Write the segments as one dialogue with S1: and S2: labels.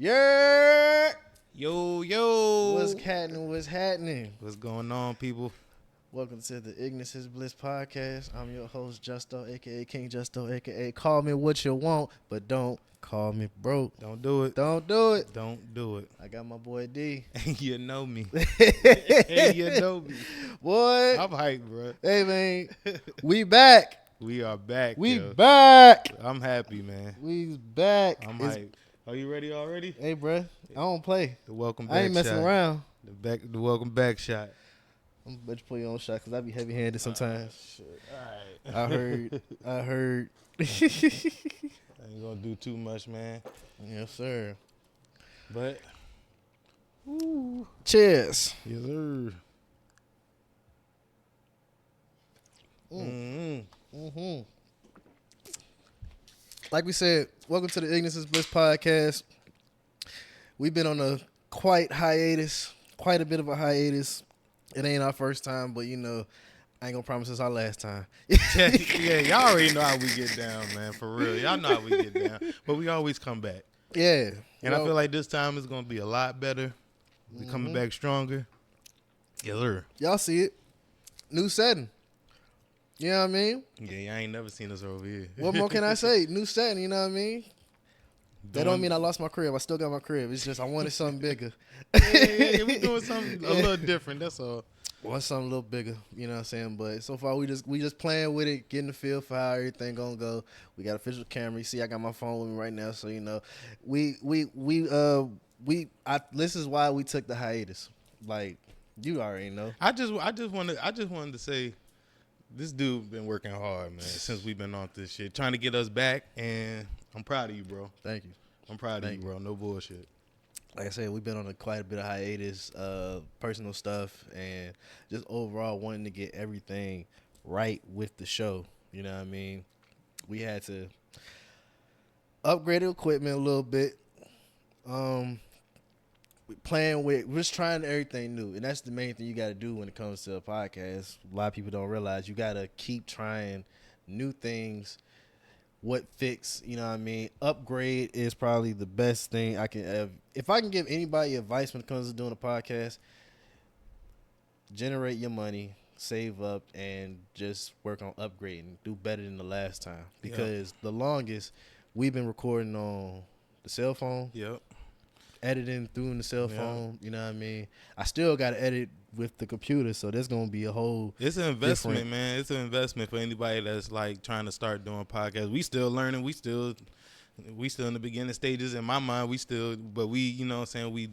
S1: Yeah.
S2: Yo.
S1: What's happening?
S2: What's going on, people?
S1: Welcome to the Ignance, Bliss podcast. I'm your host, Justo, a.k.a. King Justo, a.k.a. Call me what you want, but don't call me broke.
S2: Don't do it.
S1: Don't do it.
S2: Don't do it.
S1: I got my boy D.
S2: You know me. You know me.
S1: Boy.
S2: I'm hyped, bro.
S1: Hey, man. We back.
S2: We are back,
S1: We
S2: yo.
S1: back.
S2: I'm happy, man.
S1: We back.
S2: I'm hyped. Are you ready already?
S1: Hey, bro. I don't play.
S2: The welcome back
S1: I ain't messing
S2: shot.
S1: around.
S2: The welcome back shot.
S1: I'm about to put you on shot because I be heavy-handed sometimes.
S2: Shit. All right.
S1: I heard.
S2: I ain't gonna do too much, man.
S1: Yes, sir.
S2: But
S1: Cheers.
S2: yes, sir. Mm-hmm.
S1: Like we said, welcome to the Ignance Bliss podcast. We've been on quite a bit of a hiatus. It ain't our first time, but I ain't gonna promise it's our last time.
S2: Yeah, y'all already know how we get down, man. For real, y'all know how we get down. But we always come back.
S1: Yeah,
S2: and I feel like this time is gonna be a lot better. We coming back stronger. Yeah, sir.
S1: Y'all see it. New setting. You know what I mean?
S2: Yeah, I ain't never seen us over here.
S1: What more can I say? New setting, you know what I mean? That don't mean I lost my crib. I still got my crib. It's just I wanted something bigger.
S2: Yeah, we doing something a little different. That's all.
S1: Want something a little bigger, you know what I'm saying? But so far we just playing with it, getting the feel for how everything gonna go. We got official camera. You see, I got my phone with me right now, so this is why we took the hiatus. Like you already know.
S2: I just wanted to say, this dude been working hard, man, since we've been on this shit, trying to get us back, and I'm proud of you, bro.
S1: Thank you.
S2: I'm proud of you, bro. No bullshit.
S1: Like I said, we've been on quite a bit of hiatus, personal stuff, and just overall wanting to get everything right with the show. You know what I mean? We had to upgrade the equipment a little bit. We're just trying everything new, and that's the main thing you got to do when it comes to a podcast. A lot of people don't realize you got to keep trying new things. What fix, you know what I mean? Upgrade is probably the best thing I can have. If I can give anybody advice when it comes to doing a podcast, generate your money, save up, and just work on upgrading. Do better than the last time. Because the longest, we've been recording on the cell phone.
S2: Yep.
S1: Editing through the cell phone, you know what I mean? I still got to edit with the computer, so there's going to be a whole
S2: It's an investment, man. It's an investment for anybody that's like trying to start doing podcasts. We still learning. We still in the beginning stages. In my mind, but we, you know what I'm saying, we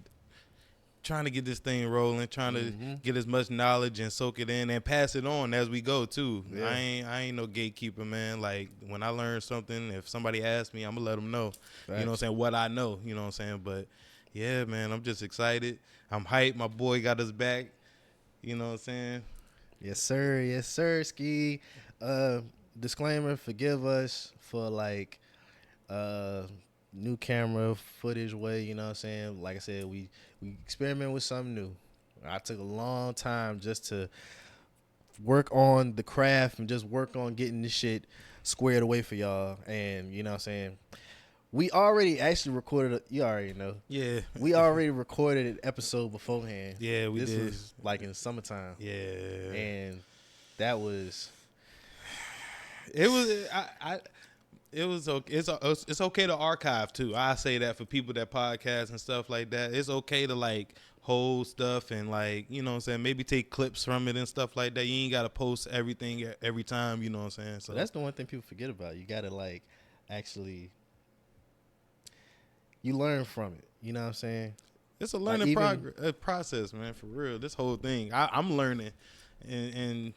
S2: trying to get this thing rolling, trying to get as much knowledge and soak it in and pass it on as we go too. Yeah. I ain't no gatekeeper, man. Like when I learn something, if somebody asks me, I'm going to let them know. Facts. You know what I'm saying, what I know, you know what I'm saying? But yeah, man, I'm just excited. I'm hyped. My boy got us back. You know what I'm saying?
S1: Yes, sir. Yes, sir, Ski. Disclaimer, forgive us for, new camera footage way, you know what I'm saying? Like I said, we experiment with something new. I took a long time just to work on the craft and just work on getting this shit squared away for y'all. And, you know what I'm saying? We already actually recorded, you already know. Yeah. We already recorded an episode beforehand.
S2: Yeah, we did.
S1: This was like in the summertime.
S2: Yeah.
S1: And that was.
S2: It was okay. It's okay to archive too. I say that for people that podcast and stuff like that. It's okay to hold stuff and you know what I'm saying, maybe take clips from it and stuff like that. You ain't gotta post everything every time, you know what I'm saying? So
S1: that's the one thing people forget about. You gotta actually. You learn from it. You know what I'm saying?
S2: It's a learning process, man, for real. This whole thing. I'm learning, and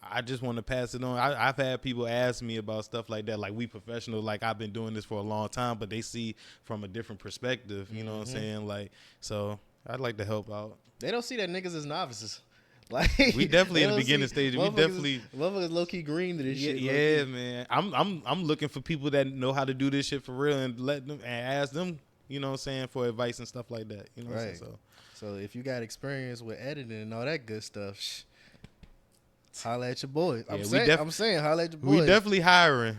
S2: I just want to pass it on. I've had people ask me about stuff like that, like we professional, like I've been doing this for a long time, but they see from a different perspective, you know what I'm saying? So I'd like to help out.
S1: They don't see that niggas as novices.
S2: We definitely in the beginning stage. We definitely
S1: motherfuckers low key green to this shit.
S2: Yeah, man. I'm looking for people that know how to do this shit for real and let them and ask them, you know what I'm saying, for advice and stuff like that. You know what I'm saying?
S1: So if you got experience with editing and all that good stuff, holla at your boys. I'm saying holla at your boys.
S2: We definitely hiring.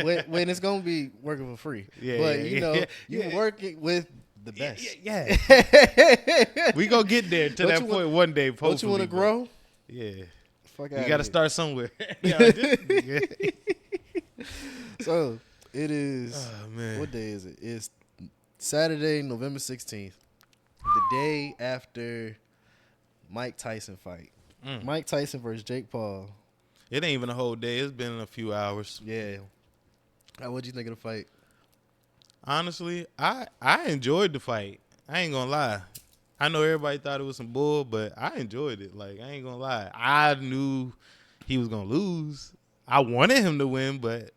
S1: when it's gonna be working for free.
S2: Yeah,
S1: But
S2: yeah,
S1: you
S2: yeah.
S1: working with the
S2: Yeah,
S1: best.
S2: yeah, we gonna get there to that point one day.
S1: Don't you want
S2: Hopefully,
S1: to grow?
S2: yeah,
S1: Fuck
S2: you
S1: out
S2: got
S1: of
S2: to
S1: here.
S2: start somewhere. Yeah, just, yeah.
S1: So it is.
S2: Oh man,
S1: What day is it? It's Saturday, November 16th, the day after Mike Tyson fight. Mike Tyson versus Jake Paul.
S2: it ain't even a whole day. It's been a few hours.
S1: Yeah. What'd you think of the fight?
S2: Honestly, I enjoyed the fight. I ain't gonna lie. I know everybody thought it was some bull, but I enjoyed it. Like, I ain't gonna lie. I knew he was gonna lose. I wanted him to win, but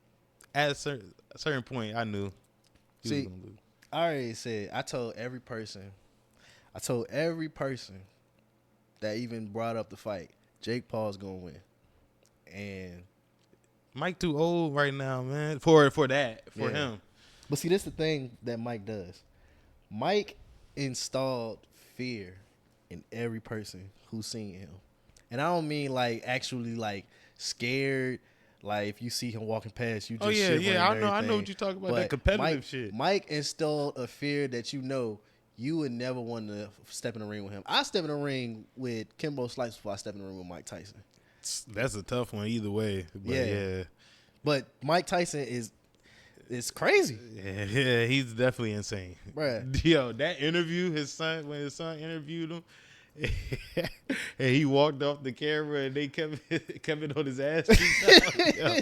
S2: at a certain point, I knew he was
S1: See,
S2: gonna lose.
S1: I already said, I told every person that even brought up the fight, Jake Paul's gonna win. And
S2: Mike too old right now, man. For
S1: Yeah.
S2: him.
S1: but see, this is the thing that Mike does. Mike installed fear in every person who's seen him. And I don't mean like actually like scared, like if you see him walking past, you just
S2: Oh yeah,
S1: shivering
S2: yeah.
S1: and
S2: I know what
S1: everything.
S2: you're talking about.
S1: But
S2: That competitive
S1: Mike,
S2: shit.
S1: Mike installed a fear that you would never want to step in the ring with him. I step in the ring with Kimbo Slice before I step in the ring with Mike Tyson.
S2: That's a tough one either way. But yeah.
S1: But Mike Tyson is crazy.
S2: Yeah, he's definitely insane.
S1: Bruh.
S2: Yo, that interview, when his son interviewed him, and he walked off the camera and they kept it on his ass. Yo,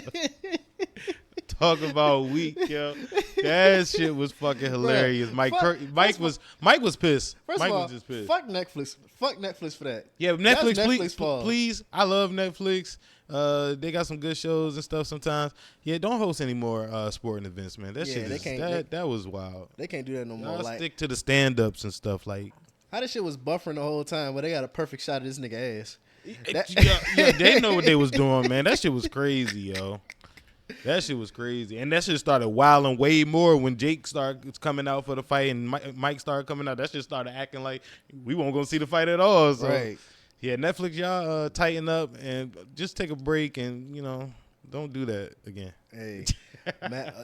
S2: talk about weak, yo. That shit was fucking hilarious. Mike was pissed.
S1: First
S2: Mike
S1: of all,
S2: was just pissed.
S1: fuck Netflix. Fuck Netflix for that.
S2: Yeah,
S1: That's
S2: Netflix,
S1: Netflix fault.
S2: please. I love Netflix. They got some good shows and stuff sometimes. Yeah, don't host any more sporting events, man. That
S1: Yeah,
S2: shit
S1: they
S2: is,
S1: can't-
S2: that was wild.
S1: They can't do that no more.
S2: Y'all
S1: Like
S2: stick to the stand-ups and stuff. Like,
S1: how this shit was buffering the whole time, but they got a perfect shot of this nigga ass.
S2: yeah, they know what they was doing, man. That shit was crazy, yo. That shit was crazy, and that shit started wilding way more when Jake started coming out for the fight and Mike started coming out. That shit started acting like we won't gonna see the fight at all. So,
S1: Right.
S2: yeah, Netflix, y'all tighten up and just take a break and don't do that again.
S1: Hey, Matt,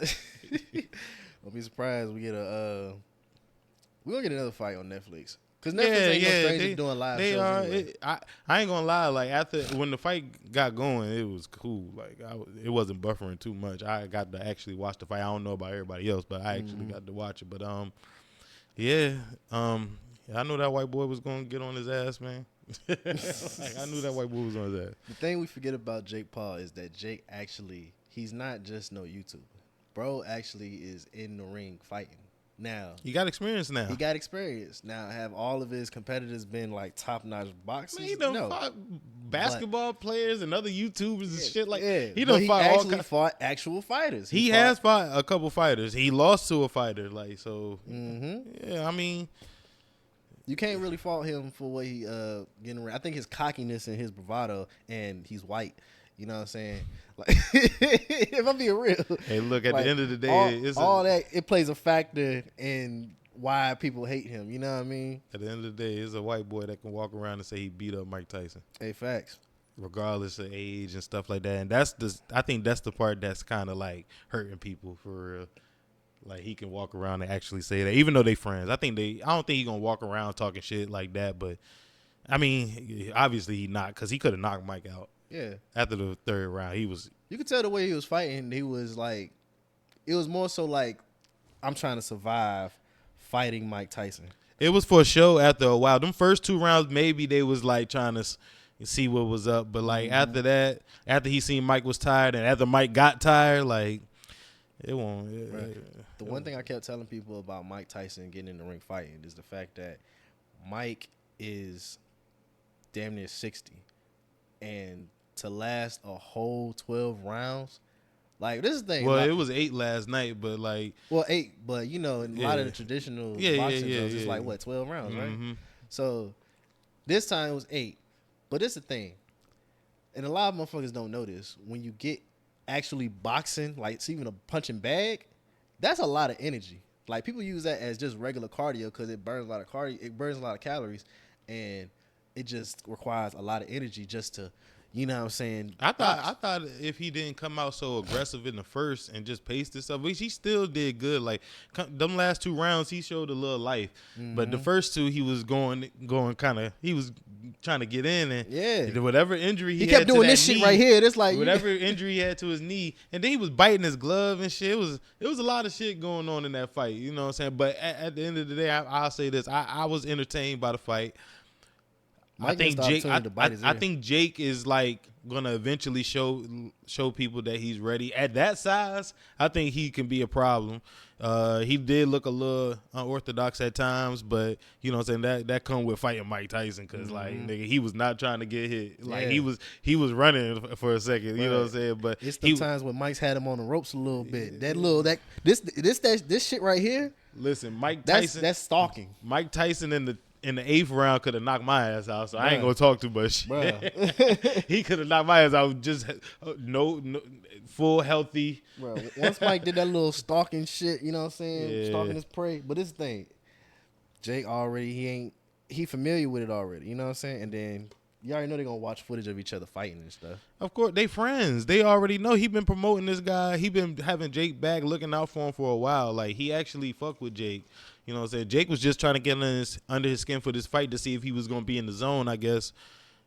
S1: I'll be surprised we get we gonna get another fight on Netflix because Netflix ain't no stranger to doing live
S2: they
S1: shows.
S2: are.
S1: Anyway.
S2: I ain't gonna lie. Like after when the fight got going, it was cool. Like it wasn't buffering too much. I got to actually watch the fight. I don't know about everybody else, but I actually got to watch it. But yeah, I knew that white boy was gonna get on his ass, man. Like, I knew that white boy was on his ass.
S1: The thing we forget about Jake Paul is that Jake he's not just no YouTuber. Bro actually is in the ring fighting. Now
S2: He got experience now.
S1: he got experience. Now have all of his competitors been like top notch boxers?
S2: Man, he done
S1: No.
S2: fought basketball players and other YouTubers and shit like he
S1: But
S2: done
S1: he
S2: fought all
S1: actually
S2: kinds.
S1: fought actual fighters.
S2: He has fought a couple fighters. He lost to a fighter, like so.
S1: Mm-hmm.
S2: Yeah, I mean,
S1: You can't really fault him for what he getting around. I think his cockiness and his bravado, and he's white. You know what I'm saying? Like, if I'm being real.
S2: hey, look. At
S1: like,
S2: the end of the day,
S1: that it plays a factor in why people hate him. You know what I mean?
S2: At the end of the day, it's a white boy that can walk around and say he beat up Mike Tyson,
S1: Hey, facts.
S2: regardless of age and stuff like that. And I think that's the part that's kind of like hurting people for real. Like he can walk around and actually say that, even though they friends. I don't think he gonna walk around talking shit like that. But I mean, obviously he not, because he could have knocked Mike out.
S1: Yeah.
S2: After the third round, he was.
S1: You could tell the way he was fighting. He was like, it was more so like, I'm trying to survive fighting Mike Tyson.
S2: It was for show after a while. Them first 2 rounds, maybe they was like trying to see what was up. But like after that, after he seen Mike was tired, and after Mike got tired, like it won't.
S1: Right. The one thing I kept telling people about Mike Tyson getting in the ring fighting is the fact that Mike is damn near 60. And to last a whole 12 rounds, like this is the thing.
S2: Well,
S1: like,
S2: it was 8 last night, but like
S1: 8, but in a lot of the traditional boxing shows, it's like what, 12 rounds, right? So this time it was 8. But this is the thing, and a lot of motherfuckers don't know this. When you get actually boxing, like it's even a punching bag, that's a lot of energy. Like people use that as just regular cardio because it burns a lot of cardio, it burns a lot of calories, and it just requires a lot of energy just to, You know what I'm saying?
S2: I thought if he didn't come out so aggressive in the first and just paced himself, which he still did good. Like them last 2 rounds, he showed a little life. But the first two, he was going kind of. He was trying to get in, and whatever injury
S1: he
S2: had
S1: kept doing
S2: to that
S1: this
S2: knee,
S1: shit right here. It's like
S2: whatever injury he had to his knee, and then he was biting his glove and shit. It was a lot of shit going on in that fight. You know what I'm saying? But at the end of the day, I'll say this: I was entertained by the fight.
S1: Mike missed the opportunity to bite his
S2: I
S1: ear.
S2: think Jake is like gonna eventually show people that he's ready. At that size, I think he can be a problem. He did look a little unorthodox at times, but you know what I'm saying, that come with fighting Mike Tyson, because like nigga, he was not trying to get hit. Like he was running for a second. You know what I'm saying? But
S1: it's the times when Mike's had him on the ropes a little bit. This shit right here.
S2: Listen, Mike Tyson.
S1: That's stalking.
S2: Mike Tyson in the 8th round could have knocked my ass out, so I ain't gonna talk too much. He could have knocked my ass out. Just no full healthy.
S1: Bro, once Mike did that little stalking shit, you know what I'm saying, stalking his prey. But this thing, Jake already he familiar with it already. You know what I'm saying, and then you already know they're gonna watch footage of each other fighting and stuff.
S2: Of course, they friends. They already know. He been promoting this guy. He been having Jake back, looking out for him for a while. Like he actually fuck with Jake. You know what I'm saying? Jake was just trying to get under his skin for this fight to see if he was going to be in the zone, I guess.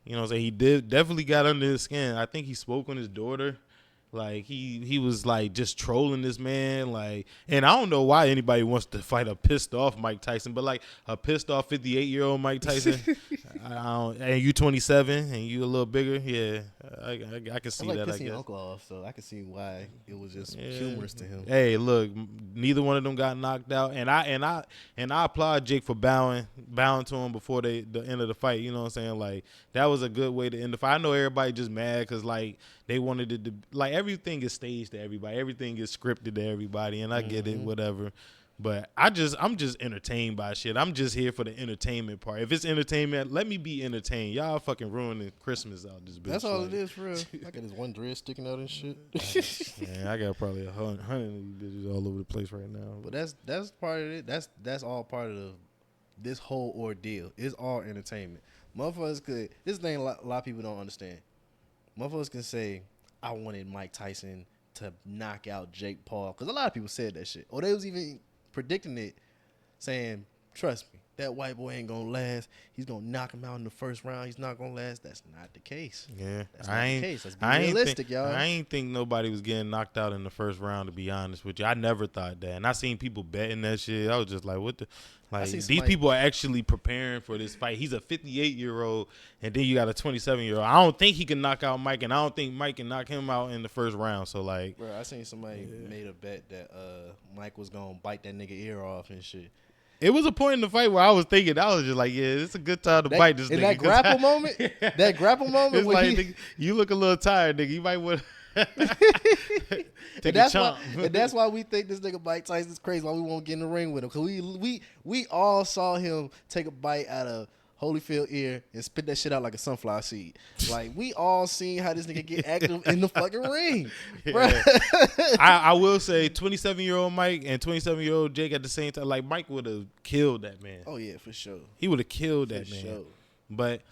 S2: You know what I'm saying? He definitely got under his skin. I think he spoke on his daughter. Like he was like just trolling this man, like, and I don't know why anybody wants to fight a pissed off Mike Tyson, but like a pissed off 58-year-old Mike Tyson, and you 27 and you a little bigger, yeah, I can see
S1: like
S2: that. I
S1: pissing
S2: guess
S1: Uncle off, so I can see why it was just humorous to him.
S2: Hey, look, neither one of them got knocked out, and I applaud Jake for bowing to him before the end of the fight. You know what I'm saying? Like that was a good way to end the fight. I know everybody just mad because like they wanted it to, like, everything is staged to everybody, everything is scripted to everybody, and I get it, whatever. But I'm just entertained by shit. I'm just here for the entertainment part. If it's entertainment, let me be entertained. Y'all fucking ruining Christmas out this bitch.
S1: That's all it is, for real. I got this one dread sticking out and shit.
S2: Man, I got probably 100 of these bitches all over the place right now.
S1: But that's part of it. That's all part of this whole ordeal. It's all entertainment. Motherfuckers could. This thing a lot of people don't understand. Motherfuckers can say, I wanted Mike Tyson to knock out Jake Paul, because a lot of people said that shit, or they was even predicting it, saying, trust me, that white boy ain't gonna last. He's gonna knock him out in the first round. He's not gonna last. That's not the case.
S2: Yeah,
S1: that's not the case. Let's be realistic, y'all.
S2: I ain't think nobody was getting knocked out in the first round, to be honest with you. I never thought that, and I seen people betting that shit. I was just like, what the. Like, these people are actually preparing for this fight. He's a 58-year-old, and then you got a 27-year-old. I don't think he can knock out Mike, and I don't think Mike can knock him out in the first round. So, like,
S1: bro, I seen somebody made a bet that Mike was gonna bite that nigga ear off and shit.
S2: It was a point in the fight where I was thinking, I was just like, yeah, it's a good time to bite this nigga.
S1: In that grapple moment,
S2: it's like, nigga, you look a little tired, nigga. You might want
S1: and that's why we think this nigga Mike Tyson's crazy. Why we won't get in the ring with him? Because we all saw him take a bite out of Holyfield ear and spit that shit out like a sunflower seed. Like, we all seen how this nigga get active in the fucking ring.
S2: Yeah. I will say 27-year-old Mike and 27-year-old Jake at the same time. Like, Mike would have killed that man.
S1: Oh yeah, for sure.
S2: He would have killed that man. Sure. But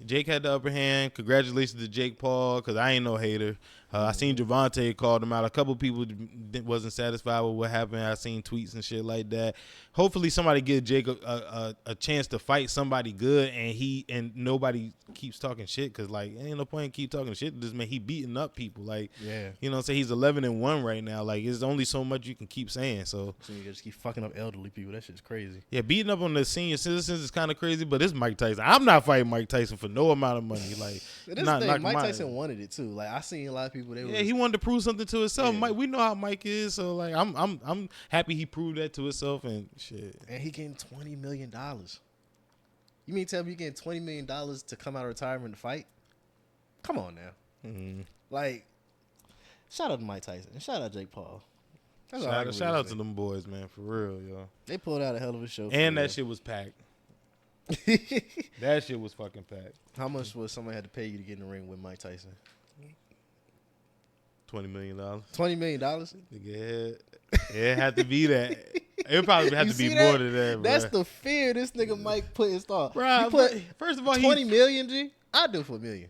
S2: Jake had the upper hand. Congratulations to Jake Paul, because I ain't no hater. I seen Javante called him out. A couple people wasn't satisfied with what happened. I seen tweets and shit like that. Hopefully somebody give Jake a chance to fight somebody good, and nobody keeps talking shit, because like ain't no point in keep talking shit to this man. He beating up people, like,
S1: yeah,
S2: you know what I'm saying? He's 11-1 right now. Like, there's only so much you can keep saying. So
S1: you just keep fucking up elderly people. That shit's crazy.
S2: Yeah, beating up on the senior citizens is kind of crazy, but it's Mike Tyson. I'm not fighting Mike Tyson for no amount of money. Like,
S1: Mike Tyson wanted it too. Like, I seen a lot of people.
S2: He wanted to prove something to himself. Yeah. Mike, we know how Mike is, so like I'm happy he proved that to himself and shit.
S1: And he getting $20 million. You mean tell me you getting $20 million to come out of retirement to fight? Come on now. Mm-hmm. Like, shout out to Mike Tyson and shout out Jake Paul.
S2: Shout out to them boys, man, for real, yo.
S1: They pulled out a hell of a show.
S2: And that shit was packed. That shit was fucking packed.
S1: How much was somebody had to pay you to get in the ring with Mike Tyson?
S2: $20 million.
S1: $20 million?
S2: Yeah, it had to be that. It probably had to be more than that, bro.
S1: That's the fear this nigga Mike put in store.
S2: Bro, first of all,
S1: $20 million, G? I'd do it for $1 million.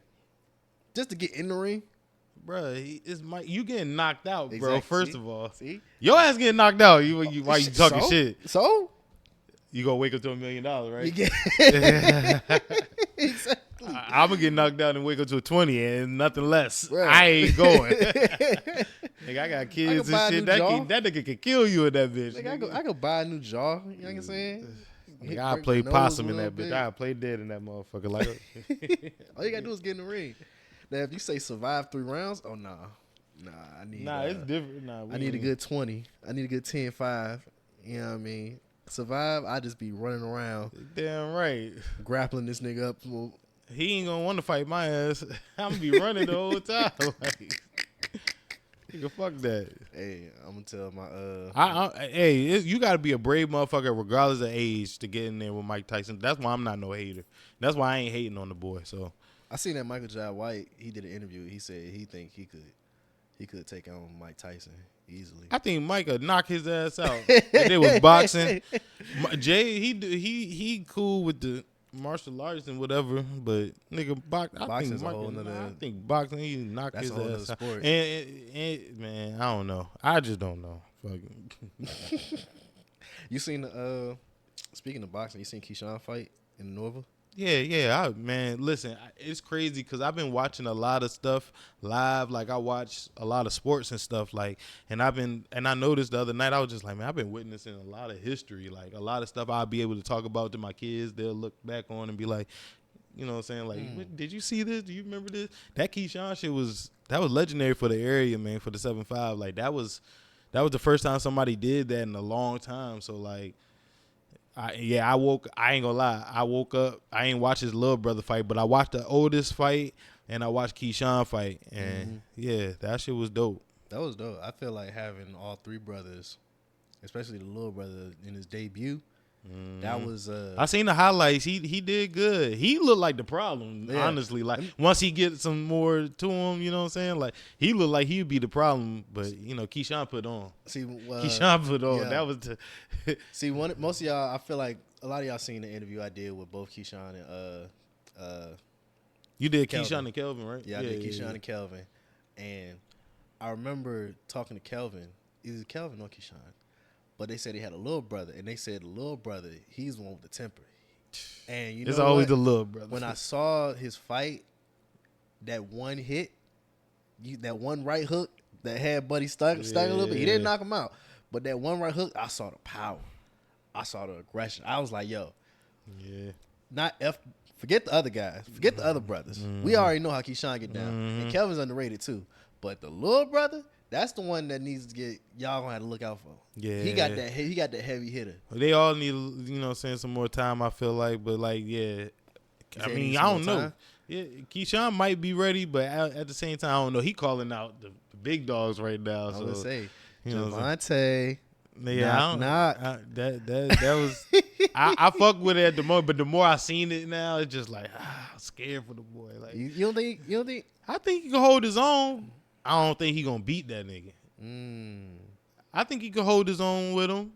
S1: just to get in the ring.
S2: Bro, it's Mike. You getting knocked out, bro.
S1: Exactly.
S2: First
S1: See?
S2: of all,
S1: See?
S2: your ass getting knocked out. Why you talking
S1: So?
S2: shit?
S1: So
S2: You gonna wake up to $1 million,
S1: you
S2: right?
S1: get exactly.
S2: I'm gonna get knocked out and wake up to a 20 and nothing less.
S1: Bruh.
S2: I ain't going. Nigga, I got kids
S1: buy a
S2: and shit.
S1: new jaw.
S2: That nigga can kill you in that bitch.
S1: Nigga, I could buy a new jaw. You know what I'm saying?
S2: Nigga, I play possum in that bitch. I play dead in that motherfucker. Like,
S1: all you gotta do is get in the ring. Now, if you say survive 3 rounds, oh nah, I need.
S2: it's different. Nah,
S1: I need a good 20. I need a good 10-5. You know what I mean? Survive, I just be running around,
S2: Damn right.
S1: grappling this nigga up. Well,
S2: He ain't gonna want to fight my ass. I'm gonna be running the whole time. Like, nigga, fuck that.
S1: hey, I'm gonna tell my
S2: You gotta be a brave motherfucker regardless of age to get in there with Mike Tyson. That's why I'm not no hater. That's why I ain't hating on the boy. So
S1: I seen that Michael Jai White. He did an interview. He said he think he could take on Mike Tyson easily.
S2: I think Mike would knock his ass out. If it was boxing, Jay he cool with the martial arts and whatever, but nigga
S1: Boxing's a whole nother.
S2: I think boxing he knock
S1: That's
S2: his
S1: a whole
S2: ass
S1: nother
S2: out.
S1: sport.
S2: And man, I don't know. I just don't know. Fuck.
S1: You seen the speaking of boxing, you seen Keyshawn fight in Nova?
S2: Yeah. Man, listen, it's crazy because I've been watching a lot of stuff live. Like, I watch a lot of sports and stuff. Like, and I noticed the other night, I was just like, man, I've been witnessing a lot of history. Like, a lot of stuff I'll be able to talk about to my kids. They'll look back on and be like, you know what I'm saying? Like, did you see this? Do you remember this? That Keyshawn shit was legendary for the area, man, for the 7-5. Like, that was the first time somebody did that in a long time. So, like, I ain't gonna lie. I woke up. I ain't watch his little brother fight, but I watched the oldest fight and I watched Keyshawn fight. And yeah, that shit was dope.
S1: That was dope. I feel like having all 3 brothers, especially the little brother in his debut, that was.
S2: I seen the highlights. He did good. He looked like the problem, honestly. Like, once he gets some more to him, you know what I'm saying? Like, he looked like he'd be the problem, but you know, Keyshawn put on. Keyshawn put on.
S1: Yeah.
S2: That was the.
S1: See, most of y'all, I feel like a lot of y'all seen the interview I did with both Keyshawn and
S2: You did
S1: Kelvin.
S2: Keyshawn and Kelvin, right?
S1: Yeah, I did Keyshawn and Kelvin, and I remember talking to Kelvin, either Kelvin or Keyshawn, but they said he had a little brother, and they said the little brother, he's the one with the temper. And you know,
S2: it's always the little brother.
S1: When I saw his fight, that one hit, that one right hook that had Buddy stuck a little bit. He didn't knock him out, but that one right hook, I saw the power, I saw the aggression. I was like, yo, forget the other guys, forget the other brothers. We already know how Keyshawn get down, and Kelvin's underrated too. But the little brother, that's the one that needs to get, y'all gonna have to look out for.
S2: Yeah,
S1: he got that heavy hitter.
S2: They all need, you know, saying some more time. I feel like, but like, yeah, I mean, I don't know. Yeah, Keyshawn might be ready, but at the same time, I don't know. He calling out the big dogs right now.
S1: I was say,
S2: you know,
S1: Javante.
S2: Yeah, that was. I fuck with it at the moment, but the more I seen it now, it's just like I'm scared for the boy. Like,
S1: you don't think?
S2: I think he can hold his own. I don't think he gonna beat that nigga. I think he could hold his own with him,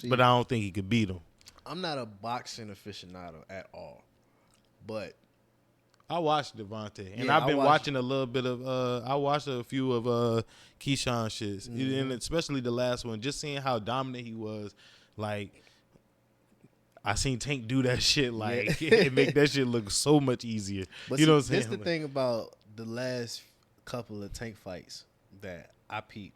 S2: but I don't think he could beat him.
S1: I'm not a boxing aficionado at all, but
S2: I watched Devontae, and I've been watching a little bit of. I watched a few of Keyshawn shits, and especially the last one. Just seeing how dominant he was, like I seen Tank do that shit. Like it make that shit look so much easier.
S1: But
S2: you know what I'm saying?
S1: That's the thing about the last couple of Tank fights that I peeped.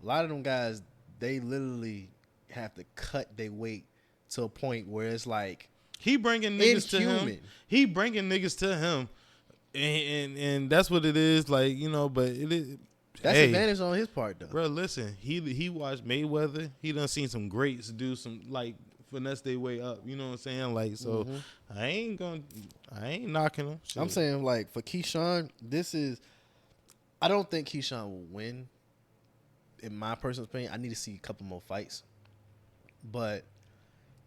S1: A lot of them guys, they literally have to cut their weight to a point where it's like.
S2: He bringing niggas to him. He bringing niggas to him, and that's what it is. Like, you know, but it is.
S1: That's advantage on his part, though.
S2: Bro, listen, he watched Mayweather. He done seen some greats do some like finesse their way up. You know what I'm saying? Like, so I ain't knocking him. Shit.
S1: I'm saying, like, for Keyshawn, I don't think Keyshawn will win. In my personal opinion, I need to see a couple more fights, but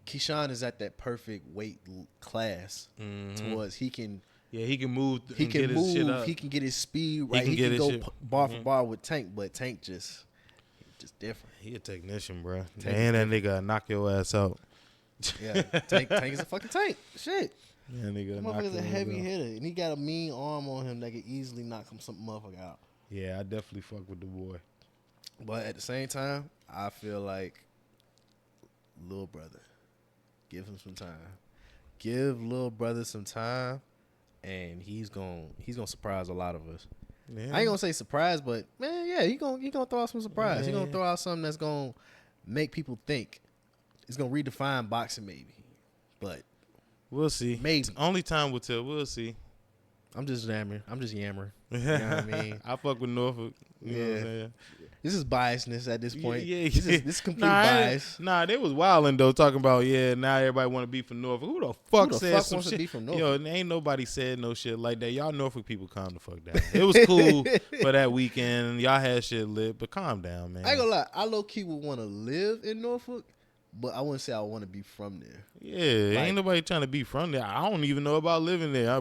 S1: Keyshawn is at that perfect weight class towards he can
S2: move.
S1: He can move. His shit up. He can get his speed right. He can go bar for bar with Tank, but Tank just different.
S2: He a technician, bro. And that nigga knock your ass out.
S1: Yeah, Tank is a fucking tank. Shit.
S2: Yeah, nigga,
S1: That
S2: knock
S1: motherfucker's a
S2: the
S1: heavy
S2: nigga.
S1: hitter, and he got a mean arm on him that could easily knock some motherfucker out.
S2: Yeah, I definitely fuck with the boy.
S1: But at the same time, I feel like little brother, give him some time. Give little brother some time, and he's gonna surprise a lot of us.
S2: Yeah.
S1: I ain't gonna say surprise, but man, yeah, he gonna throw out some surprise. He gonna
S2: Yeah.
S1: throw out something that's gonna make people think. It's gonna redefine boxing, maybe. But
S2: We'll see.
S1: maybe
S2: Only time will tell. We'll see.
S1: I'm just yammering. You know what I mean?
S2: I fuck with Norfolk. You know what I'm
S1: Yeah.
S2: saying?
S1: This is biasness at this point.
S2: Yeah.
S1: This is complete
S2: Nah,
S1: bias.
S2: they was wilding though, talking about now everybody want to be from Norfolk. Who the fuck
S1: Who the
S2: said
S1: fuck
S2: some
S1: wants to
S2: shit?
S1: be from
S2: Yo,
S1: Norfolk?
S2: ain't nobody said no shit like that. Y'all Norfolk people, calm the fuck down. It was cool for that weekend. Y'all had shit lit, but calm down, man.
S1: I ain't gonna lie. I low key would want to live in Norfolk, but I wouldn't say I want to be from there.
S2: Yeah,
S1: Like-
S2: ain't nobody trying to be from there. I don't even know about living there. I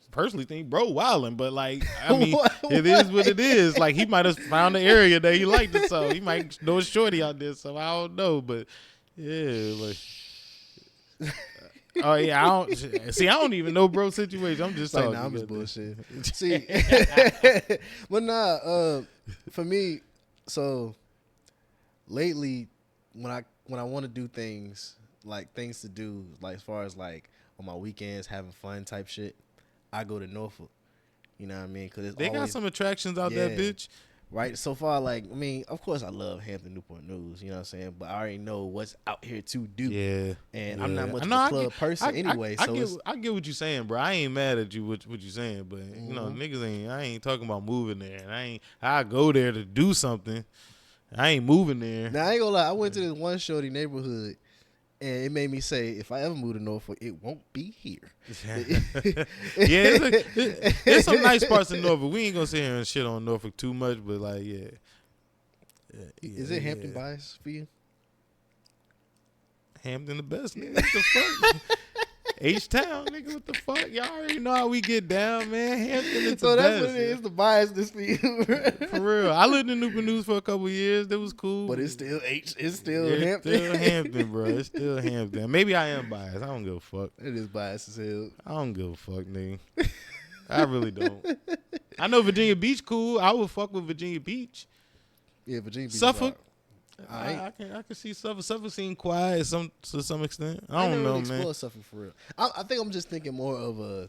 S2: personally think bro wilding, but like, I mean, it is what it is. Like, he might have found an area that he liked it, so he might know a shorty out there. So I don't know, but yeah, like, oh yeah, I don't see. I don't even know bro situation. I'm just
S1: Like,
S2: talking.
S1: nah, I'm just
S2: goddamn.
S1: bullshit. See, but nah, for me, so lately, when I want to do things like things to do, like as far as like on my weekends having fun type shit, I go to Norfolk. You know what I mean? Because
S2: They got some attractions out there, bitch.
S1: Right, so far, like, I mean, of course I love Hampton Newport News, you know what I'm saying? But I already know what's out here to do.
S2: Yeah.
S1: And I'm not much of
S2: No,
S1: a club person anyway.
S2: I
S1: So
S2: I get what you're saying, bro. I ain't mad at you what you saying, but you know,
S1: Mhm.
S2: niggas I ain't talking about moving there. And I go there to do something. I ain't moving there.
S1: now I ain't gonna lie, I went to this one shorty neighborhood, and it made me say, if I ever move to Norfolk, it won't be here.
S2: Yeah, it's some nice parts in Norfolk. We ain't gonna sit here and shit on Norfolk too much, but like, yeah.
S1: Is it Hampton bias for you?
S2: Hampton the best, nigga. What the fuck? H-Town, nigga, what the fuck? Y'all already know how we get down, man. Hampton is
S1: So
S2: the
S1: that's
S2: best.
S1: what it is, the biasness for you.
S2: For real. I lived in Newport News for a couple years. That was cool.
S1: But it's still
S2: It's
S1: Hampton.
S2: still Hampton, bro. It's still Hampton. Maybe I am biased. I don't give a fuck.
S1: It is biased as hell.
S2: I don't give a fuck, nigga. I really don't. I know Virginia Beach cool. I would fuck with Virginia Beach.
S1: Yeah, Virginia Beach.
S2: Suffolk.
S1: I
S2: can see Suffolk. Suffolk seem quiet to some extent. I
S1: never
S2: don't know,
S1: really
S2: man.
S1: explore Suffolk for real. I think I'm just thinking more of a.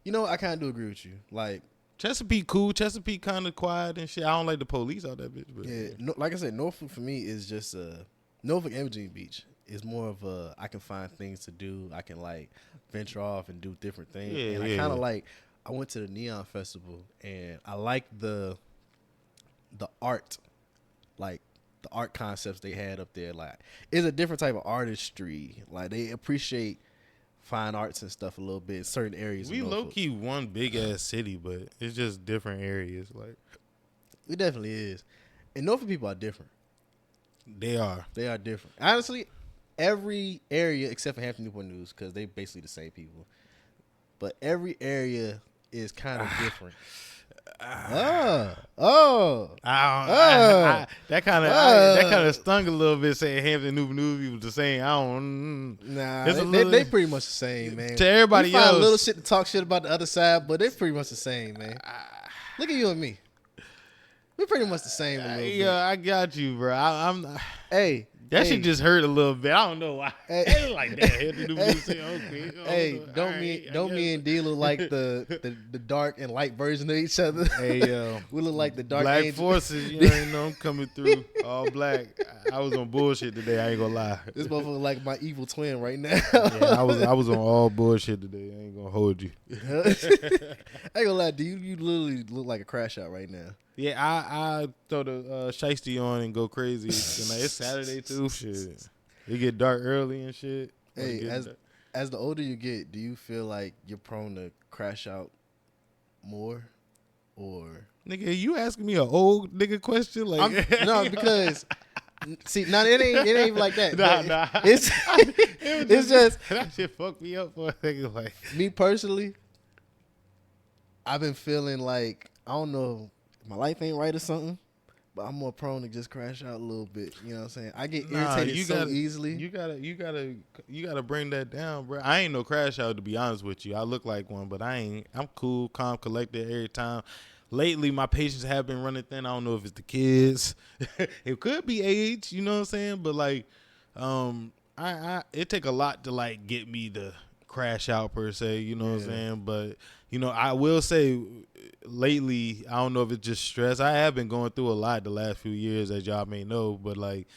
S1: You know, I kind of do agree with you. Like,
S2: Chesapeake cool. Chesapeake kind of quiet and shit. I don't like the police out that bitch. But
S1: yeah, no, like I said, Norfolk for me is just Norfolk and Virginia Beach is more of a. I can find things to do. I can like venture off and do different things.
S2: Yeah,
S1: and I
S2: yeah,
S1: kind of
S2: yeah.
S1: like. I went to the Neon Festival and I like the art, like the art concepts they had up there. Like, it's a different type of artistry. Like, they appreciate fine arts and stuff a little bit in certain areas.
S2: we
S1: of
S2: low
S1: Norfolk.
S2: key one big ass city, but it's just different areas. Like
S1: It definitely is. And Norfolk people are different.
S2: they are.
S1: They are different. Honestly, every area except for Hampton Newport News, because they basically the same people. But every area is kind of different.
S2: That kind of stung a little bit saying Hampton Newport News people the same. I don't.
S1: Nah,
S2: It's a
S1: they
S2: little-
S1: pretty much the same, man.
S2: To everybody
S1: we find
S2: else.
S1: little shit to talk shit about the other side, but they're pretty much the same, man. Look at you and me. We're pretty much the same a little bit.
S2: Yeah, I got you, bro. I'm.
S1: Hey,
S2: That
S1: hey,
S2: shit just hurt a little bit. I don't know why.
S1: Hey.
S2: It's like that. Hampton Newport News say, okay.
S1: Hey, don't
S2: alright,
S1: me and D look like the dark and light version of each other?
S2: Hey, yo.
S1: We look like the dark
S2: Black
S1: angel.
S2: forces, you already know I'm coming through all black. I was on bullshit today. I ain't gonna lie.
S1: This motherfucker like my evil twin right now.
S2: Yeah, I was on all bullshit today. I ain't gonna hold you.
S1: I ain't gonna lie, D. You literally look like a crash out right now.
S2: Yeah, I throw the shiesty on and go crazy. Tonight. It's Saturday too. Shit, it get dark early and shit.
S1: Hey,
S2: Get
S1: as
S2: dark.
S1: as the older you get, do you feel like you're prone to crash out more, or
S2: Nigga, you asking me an old nigga question? Like,
S1: no? Because see, now it ain't even like that.
S2: Nah.
S1: but It's it's just
S2: that shit fucked me up for a second. Like,
S1: me personally. I've been feeling like I don't know, if my life ain't right or something, but I'm more prone to just crash out a little bit. You know what I'm saying? I get
S2: Nah,
S1: irritated so easily.
S2: you gotta bring that down, bro. I ain't no crash out, to be honest with you. I look like one, but I ain't. I'm cool, calm, collected every time. Lately, my patience have been running thin. I don't know if it's the kids. It could be age, you know what I'm saying? But like, I it take a lot to like get me to crash out per se, you know what I'm
S1: Yeah.
S2: saying? But I will say lately, I don't know if it's just stress. I have been going through a lot the last few years, as y'all may know, but like,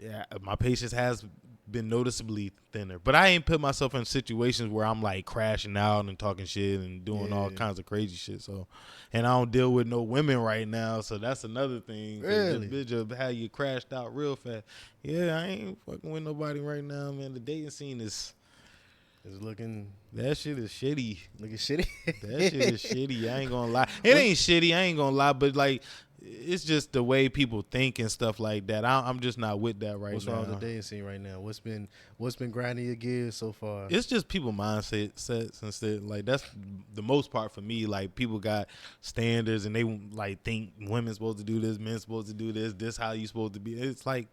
S2: yeah, my patience has been noticeably thinner. But I ain't put myself in situations where I'm like crashing out and talking shit and doing all
S1: Yeah.
S2: kinds of crazy shit. So, and I don't deal with no women right now, so that's another thing. Cause this
S1: Really?
S2: bitch of how you crashed out real fast. Yeah, I ain't fucking with nobody right now, man. The dating scene is
S1: It's looking
S2: that shit is shitty.
S1: shitty.
S2: That shit is shitty. I ain't gonna lie. It
S1: What's,
S2: ain't shitty. I ain't gonna lie. But like, it's just the way people think and stuff like that. I'm just not with that right
S1: what's
S2: now.
S1: wrong with the dating scene right now? What's been grinding your gears so far?
S2: It's just people mindset sets and stuff. Like that's the most part for me. Like people got standards and they like think women's supposed to do this, men's supposed to do this. This how you supposed to be. It's like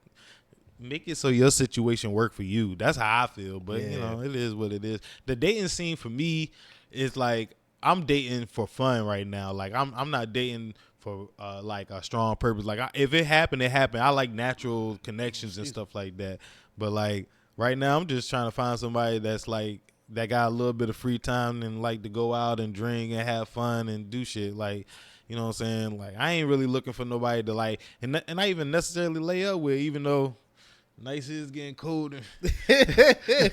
S2: make it so your situation work for you. That's how I feel. But
S1: Yeah.
S2: it is what it is. The dating scene for me is like I'm dating for fun right now. Like I'm not dating for like a strong purpose. Like if it happened, it happened. I like natural connections and stuff like that. But like right now, I'm just trying to find somebody that's like that got a little bit of free time and like to go out and drink and have fun and do shit. Like you know what I'm saying? Like I ain't really looking for nobody to like and not even necessarily lay up with, even though nice is getting cold and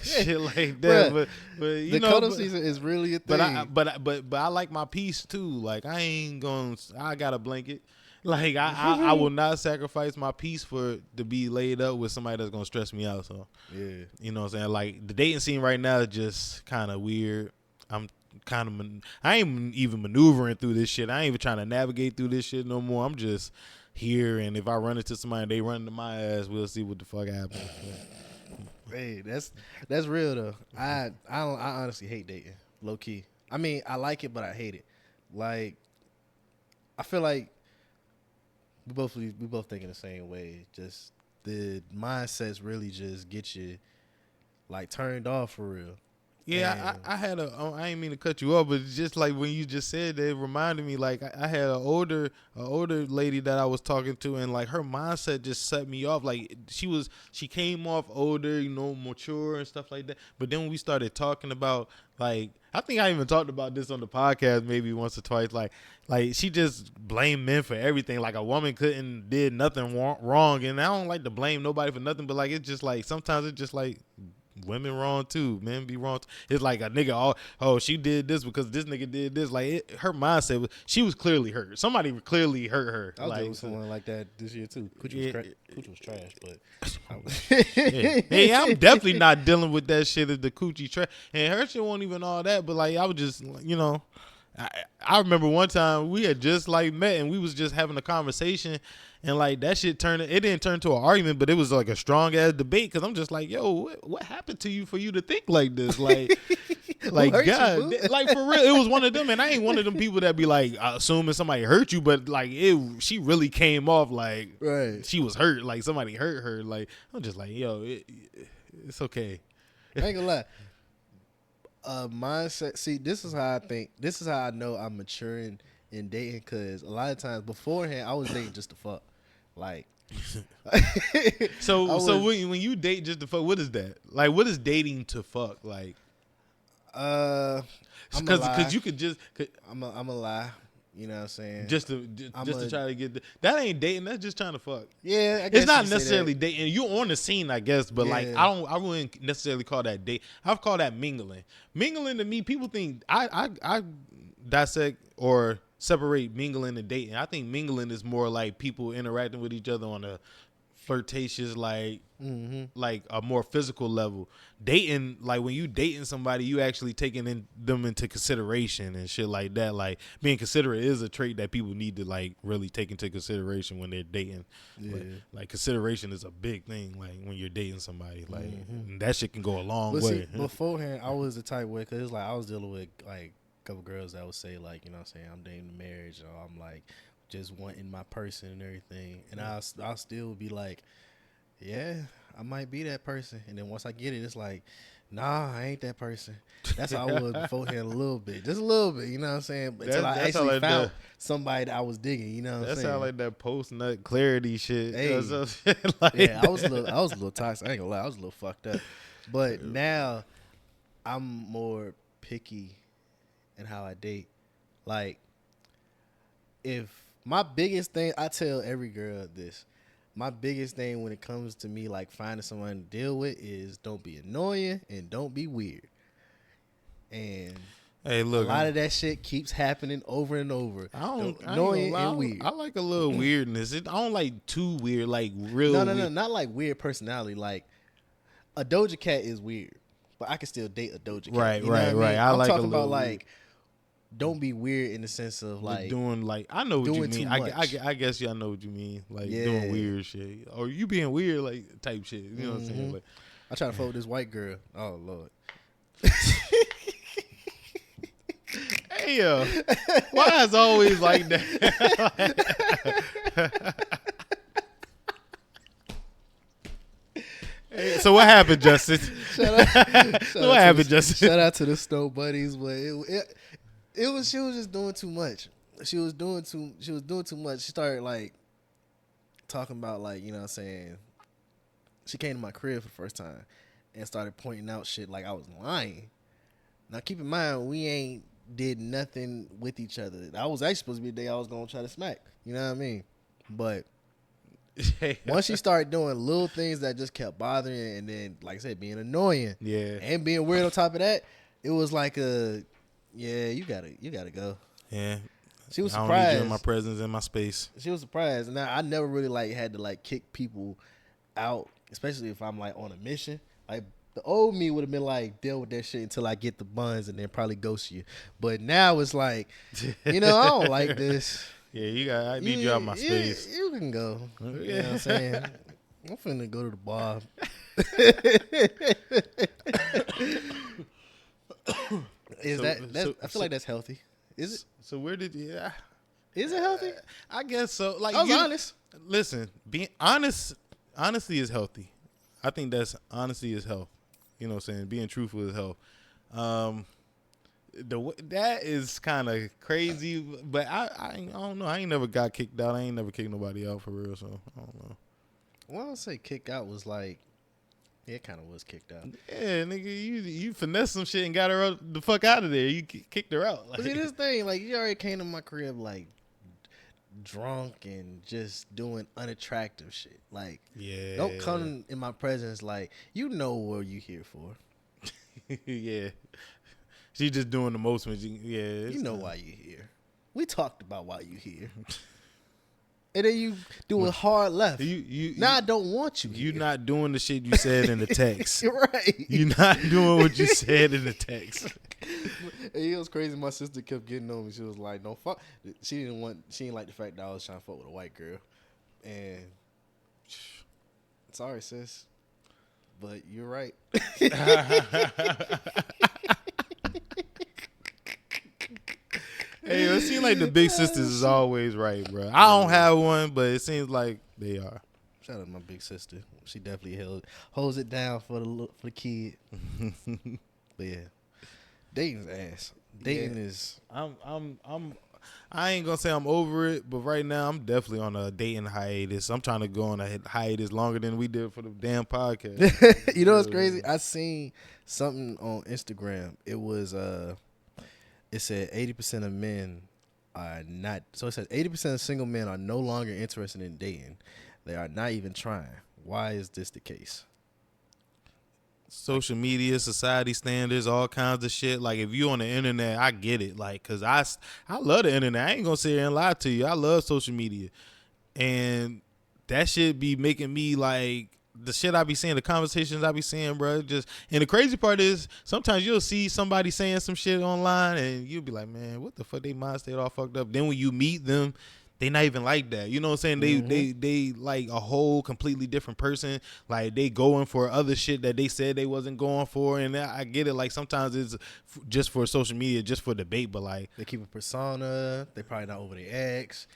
S2: shit like that.
S1: Bruh,
S2: But
S1: the cuddle season is really a thing.
S2: but I like my peace too. Like I ain't going. I got a blanket. Like I will not sacrifice my peace for to be laid up with somebody that's gonna stress me out. So
S1: Yeah.
S2: you know what I'm saying. Like the dating scene right now is just kind of weird. I'm kind of I ain't even maneuvering through this shit. I ain't even trying to navigate through this shit no more. I'm just here, and if I run into somebody, they run into my ass. We'll see what the fuck happens.
S1: Hey, that's real though. I honestly hate dating. Low key. I mean, I like it, but I hate it. Like, I feel like we both thinking the same way. Just the mindsets really just get you like turned off for real.
S2: Yeah,
S1: And
S2: I had I ain't mean to cut you off, but it's just like when you just said that, it reminded me like I had an older lady that I was talking to, and like her mindset just set me off. Like she came off older, mature and stuff like that. But then when we started talking about like I think I even talked about this on the podcast maybe once or twice. Like she just blamed men for everything. Like a woman couldn't did nothing wrong, and I don't like to blame nobody for nothing. But like it's just like sometimes it's just like women wrong too, men be wrong. It's like a nigga, oh, she did this because this nigga did this. Like her mindset was, she was clearly hurt. Somebody clearly hurt her.
S1: I was
S2: Like
S1: dealing with someone like that this year too.
S2: yeah,
S1: Coochie was trash, but
S2: hey, I'm definitely not dealing with that shit as the coochie trash. And her shit wasn't even all that, but like I was just, I remember one time we had just like met and we was just having a conversation, and like that shit didn't turn to an argument, but it was like a strong ass debate because I'm just like, yo, what happened to you for you to think like this? Like, like God, like for real, it was one of them, and I ain't one of them people that be like assuming somebody hurt you, but like she really came off like
S1: right.
S2: she was hurt, like somebody hurt her. Like I'm just like, yo, it's okay.
S1: I ain't gonna lie. Mindset. See, this is how I think. This is how I know I'm maturing in dating. Because a lot of times beforehand, I was dating just to fuck. Like,
S2: so when you date just to fuck, what is that? Like, what is dating to fuck? Like,
S1: I'm
S2: because you could just
S1: I'm a lie. You know what I'm saying?
S2: just to try to get that ain't dating. That's just trying to fuck.
S1: Yeah, I guess
S2: it's not
S1: you could say
S2: necessarily
S1: that.
S2: dating. You're on the scene, I guess, but like
S1: Yeah.
S2: I wouldn't necessarily call that date. I've called that mingling. Mingling to me, people think I dissect or separate mingling and dating. I think mingling is more like people interacting with each other on a flirtatious, like a more physical level. Dating, like when you dating somebody, you actually taking them into consideration and shit like that. Like being considerate is a trait that people need to like really take into consideration when they're dating.
S1: Yeah.
S2: Like consideration is a big thing. Like when you're dating somebody, like that shit can go a long
S1: But
S2: way.
S1: see, beforehand, I was the type way, because it's like I was dealing with like a couple girls that would say like, you know what I'm saying, I'm dating the marriage, or I'm like just wanting my person and everything. And I'll still be like, yeah, I might be that person. And then once I get it, it's like, nah, I ain't that person. That's how I was beforehand a little bit. Just a little bit, you know what I'm saying? But until I
S2: That's how
S1: actually
S2: like
S1: found somebody that I was digging, you know what I'm
S2: that
S1: saying?
S2: sound like that post nut clarity shit.
S1: Hey,
S2: Like
S1: yeah, I was a little toxic. I ain't gonna lie, I was a little fucked up. But now I'm more picky in how I date. Like, if my biggest thing, I tell every girl this. My biggest thing when it comes to me like finding someone to deal with is don't be annoying and don't be weird. And
S2: hey,
S1: a
S2: look,
S1: lot of that shit keeps happening over and over.
S2: I ain't gonna
S1: Annoying
S2: lie,
S1: and weird.
S2: I like a little weirdness. I don't like too weird, like real.
S1: No,
S2: weird.
S1: not like weird personality. Like a Doja Cat is weird, but I can still date a Doja Cat.
S2: Right,
S1: You know what I mean?
S2: I
S1: I'm
S2: like a
S1: talking about
S2: little
S1: like don't be weird in the sense of
S2: like
S1: like
S2: doing like I know what you
S1: doing
S2: mean.
S1: too much.
S2: I guess y'all know what you mean. Like
S1: Yeah.
S2: doing weird shit or you being weird like type shit. You know what I'm saying?
S1: Mhm.
S2: Like,
S1: I try to fuck with this white girl. Oh Lord.
S2: hey yo, why is always like that? Hey, so what happened, Justin? So what happened, Justin?
S1: Shout out to the Snow Buddies, but it was she was just doing too much. She was doing too much. She started like talking about like, you know what I'm saying, she came to my crib for the first time and started pointing out shit like I was lying. Now keep in mind we ain't did nothing with each other. I was actually supposed to be the day I was gonna try to smack. You know what I mean? But once she started doing little things that just kept bothering, and then, like I said, being annoying,
S2: Yeah,
S1: and being weird on top of that, it was like yeah, you gotta go.
S2: yeah.
S1: She was
S2: I don't need you in
S1: surprised.
S2: my presence in my space.
S1: She was surprised, and I never really like had to like kick people out, especially if I'm like on a mission. Like the old me would have been like deal with that shit until I get the buns, and then probably ghost you. But now it's like, you know, I don't like this.
S2: Yeah, I need you out of my space.
S1: You can go. You know what I'm saying? I'm finna go to the bar. I feel like that's healthy. Is it?
S2: So where did you?
S1: Is it healthy?
S2: I guess so. Like
S1: I was honest.
S2: Listen, being honest, honesty is healthy. I think that's honesty is health. You know what I'm saying? Being truthful is health. That is kind of crazy, but I don't know. I ain't never got kicked out. I ain't never kicked nobody out for real, so I don't know.
S1: Well, I'll say kick out was like, yeah, it kind of was kicked out.
S2: Yeah, nigga, you finessed some shit and got her the fuck out of there. You kicked her out. Like,
S1: But see, this thing, like, you already came to my crib like drunk and just doing unattractive shit. Like,
S2: yeah,
S1: don't come in my presence like you know what you here for.
S2: yeah. She just doing the most when she, yeah.
S1: You know why you here. We talked about why you here. And then you do a hard left. Now I don't want you here.
S2: You're not doing the shit you said in the text.
S1: Right.
S2: You're not doing what you said in the text.
S1: It was crazy. My sister kept getting on me. She was like, "No fuck." She didn't like the fact that I was trying to fuck with a white girl. And sorry, sis, but you're right.
S2: Hey, it seems like the big sisters is always right, bro. I don't have one, but it seems like they are.
S1: Shout out to my big sister. She definitely holds it down for the kid. But yeah, dating's ass. Dating is.
S2: I ain't gonna say I'm over it, but right now I'm definitely on a dating hiatus. I'm trying to go on a hiatus longer than we did for the damn podcast.
S1: You know what's crazy? I seen something on Instagram. It was it said 80% of men are not. So it says 80% of single men are no longer interested in dating. They are not even trying. Why is this the case?
S2: Social media, society standards, all kinds of shit. Like if you on the internet, I get it. Like, cause I love the internet. I ain't gonna sit here and lie to you. I love social media, and that shit be making me like the shit I be seeing, the conversations I be seeing, bro. Just and the crazy part is sometimes you'll see somebody saying some shit online, and you'll be like, man, what the fuck? They mind state all fucked up. Then when you meet them, they not even like that. You know what I'm saying? They like a whole completely different person. Like they going for other shit that they said they wasn't going for. And I get it. Like sometimes it's just for social media, just for debate. But like
S1: they keep a persona. They probably not over their ex.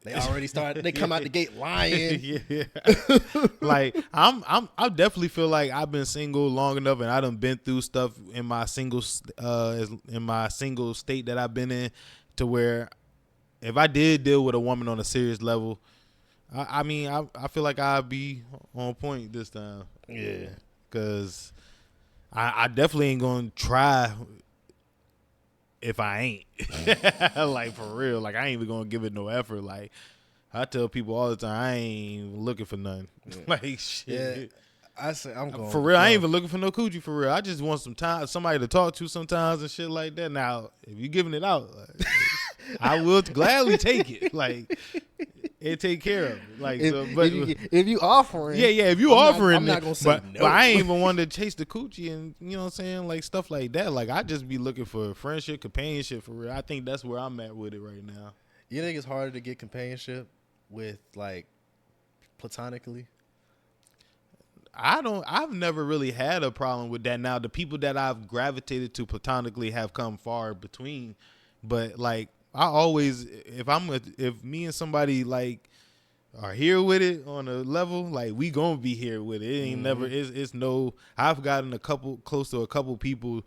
S1: They already started. They come out the gate lying.
S2: yeah. Like I definitely feel like I've been single long enough, and I done been through stuff in my single state that I've been in, to where if I did deal with a woman on a serious level, I mean, I feel like I'd be on point this time.
S1: Yeah.
S2: Because I definitely ain't going to try if I ain't. Like, for real. Like, I ain't even going to give it no effort. Like, I tell people all the time, I ain't looking for nothing.
S1: Yeah.
S2: Like, shit.
S1: Yeah. I say I'm going
S2: for real. I ain't even looking for no coochie for real. I just want some time, somebody to talk to sometimes and shit like that. Now, if you giving it out, like, I will gladly take it. Like, it take care of it. Like,
S1: if you offering,
S2: yeah. If you offering,
S1: I'm not gonna say no.
S2: But I ain't even want to chase the coochie and you know what I'm saying, like stuff like that. Like I just be looking for friendship, companionship for real. I think that's where I'm at with it right now.
S1: You think it's harder to get companionship with like platonically?
S2: I've never really had a problem with that. Now the people that I've gravitated to platonically have come far between, but like I always, if me and somebody like are here with it on a level, like we gonna be here with it. It ain't never, it's no, I've gotten close to a couple people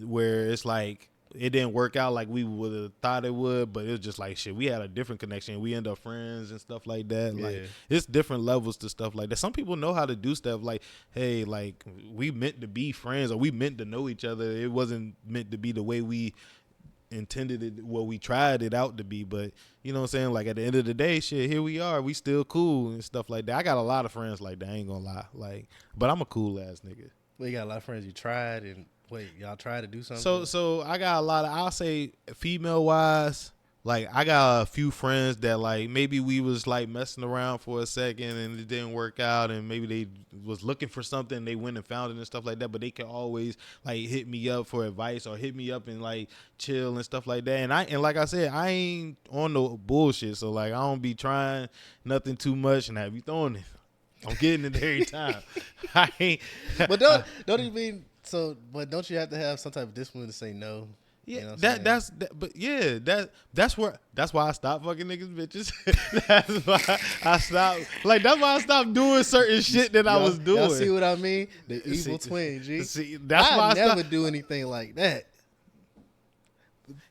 S2: where it's like it didn't work out like we would have thought it would, but it was just like shit, we had a different connection, we end up friends and stuff like that.
S1: Yeah.
S2: Like it's different levels to stuff like that. Some people know how to do stuff like, hey, like we meant to be friends or we meant to know each other. It wasn't meant to be the way we intended it, well, we tried it out to be, but you know what I'm saying, like at the end of the day, shit, here we are, we still cool and stuff like that. I got a lot of friends like that, I ain't gonna lie, like, but I'm a cool ass nigga.
S1: Well, you got a lot of friends you tried, and wait, y'all tried to do something?
S2: So I got a lot of, I'll say female wise, like I got a few friends that like maybe we was like messing around for a second and it didn't work out, and maybe they was looking for something, they went and found it and stuff like that, but they can always like hit me up for advice or hit me up and like chill and stuff like that. And like I said, I ain't on no bullshit, so like I don't be trying nothing too much and have you throwing it. I'm getting it every time. I ain't.
S1: But don't you mean so? But don't you have to have some type of discipline to say no?
S2: Yeah,
S1: you know
S2: that's why I stopped fucking niggas bitches. That's why I stopped. Like that's why I stopped doing certain shit that I was doing.
S1: Y'all see what I mean? The evil twin, G.
S2: See, that's why I
S1: never do anything like that.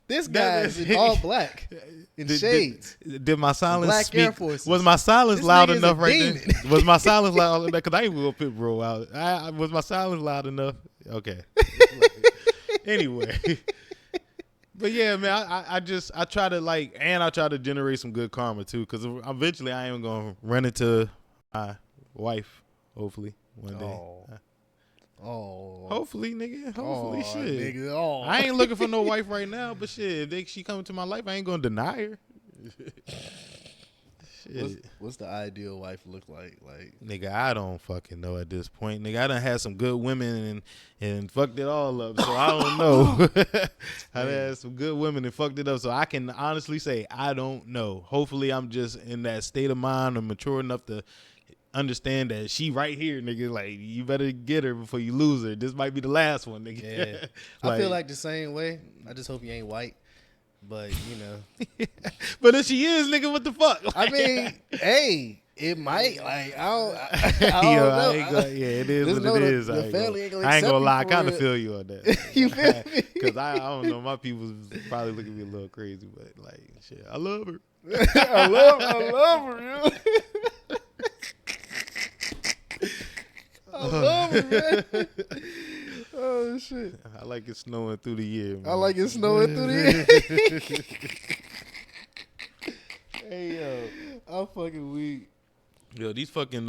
S1: This guy is all black in shades.
S2: Did my silence
S1: Black
S2: speak?
S1: Air Forces.
S2: Was my silence
S1: This
S2: loud
S1: nigga's
S2: enough
S1: a
S2: right
S1: demon.
S2: there? Was my silence loud enough? Because I ain't gonna pit bro out. Was my silence loud enough? Okay. Anyway. But yeah, man, I try to like, and I try to generate some good karma too, because eventually I am gonna run into my wife, hopefully one day. Hopefully, nigga. Hopefully, shit. Nigga, I ain't looking for no wife right now, but shit, if she come into my life, I ain't gonna deny her.
S1: What's the ideal wife look like? Like,
S2: nigga, I don't fucking know at this point. Nigga, I done had some good women and fucked it all up, so I don't know. I done had some good women and fucked it up, so I can honestly say I don't know. Hopefully, I'm just in that state of mind or mature enough to understand that she right here, nigga. Like, you better get her before you lose her. This might be the last one, nigga.
S1: Yeah. I feel like the same way. I just hope you ain't white. But, you know.
S2: But if she is, nigga, what the fuck?
S1: I mean, hey, it might. Like, I don't know.
S2: It is what it is. I ain't gonna lie. I kind of feel you on that.
S1: You feel me?
S2: Because I don't know. My people probably look at me a little crazy, but like, shit, I love her.
S1: I love her, yo. I love her, man. Oh, shit.
S2: I like it snowing through the year, man.
S1: I like it snowing through the year. Hey, yo. I'm fucking weak.
S2: Yo, these fucking,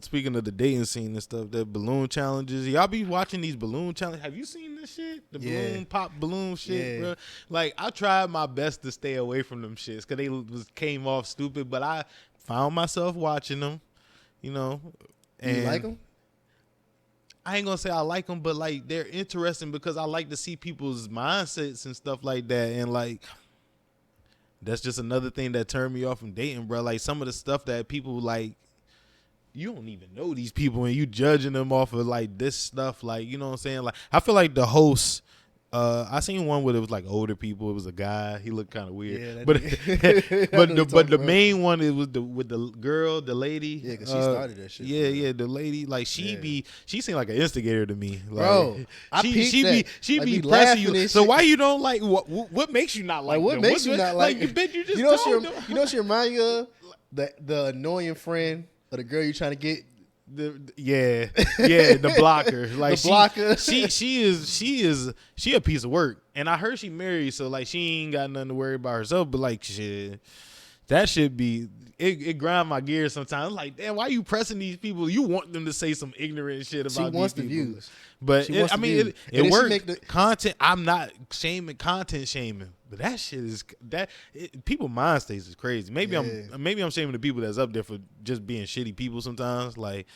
S2: speaking of the dating scene and stuff, that balloon challenges. Y'all be watching these balloon challenges. Have you seen this shit? The balloon, pop balloon shit, bro. Like, I tried my best to stay away from them shits because they came off stupid, but I found myself watching them, you know. And
S1: you like them?
S2: I ain't gonna say I like them, but like they're interesting because I like to see people's mindsets and stuff like that. And like that's just another thing that turned me off from dating, bro. Like some of the stuff that people like, you don't even know these people and you judging them off of like this stuff. Like, you know what I'm saying? Like, I feel like the host, I seen one where it was like older people. It was a guy. He looked kind of weird.
S1: Yeah,
S2: but the
S1: about.
S2: main one, it was with the girl, the lady.
S1: Yeah, because she started that shit.
S2: Yeah, the lady. Like she seemed like an instigator to me. Like,
S1: bro, I
S2: she
S1: like,
S2: be
S1: be
S2: pressing
S1: laughing
S2: you.
S1: and
S2: So
S1: shit.
S2: why you don't like what makes you not like
S1: Like, what
S2: them?
S1: makes you not like
S2: you bet you just
S1: you know
S2: told
S1: what
S2: them.
S1: you know what she remind you of? The annoying friend of the girl you trying to get.
S2: The blocker. Like
S1: The blocker.
S2: she a piece of work. And I heard she married, so like she ain't got nothing to worry about herself. But like shit, that should be it grind my gears sometimes. Like, damn, why you pressing these people? You want them to say some ignorant shit about
S1: She wants
S2: these
S1: the
S2: people.
S1: views.
S2: But
S1: She wants the views.
S2: it
S1: And then she
S2: works.
S1: make the-
S2: Content. I'm not content shaming, but that shit is people mind states is crazy. Maybe I'm shaming the people that's up there for just being shitty people sometimes. Like,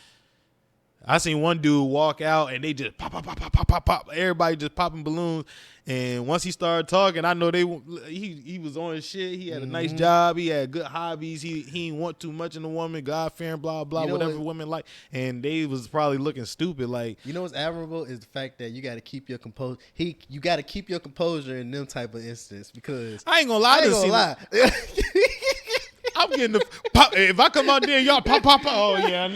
S2: I seen one dude walk out and they just pop, pop, pop, pop, pop, pop, pop. Everybody just popping balloons. And once he started talking, I know he was on his shit. He had a nice job. He had good hobbies. He didn't want too much in a woman. God fearing, blah blah, whatever women like. And they was probably looking stupid. Like,
S1: You know what's admirable is the fact that you got to keep your composure. You got to keep your composure in them type of instances because
S2: I ain't gonna lie.
S1: I ain't gonna lie.
S2: I'm getting the pop. If I come out there, y'all pop, pop, pop. Oh yeah,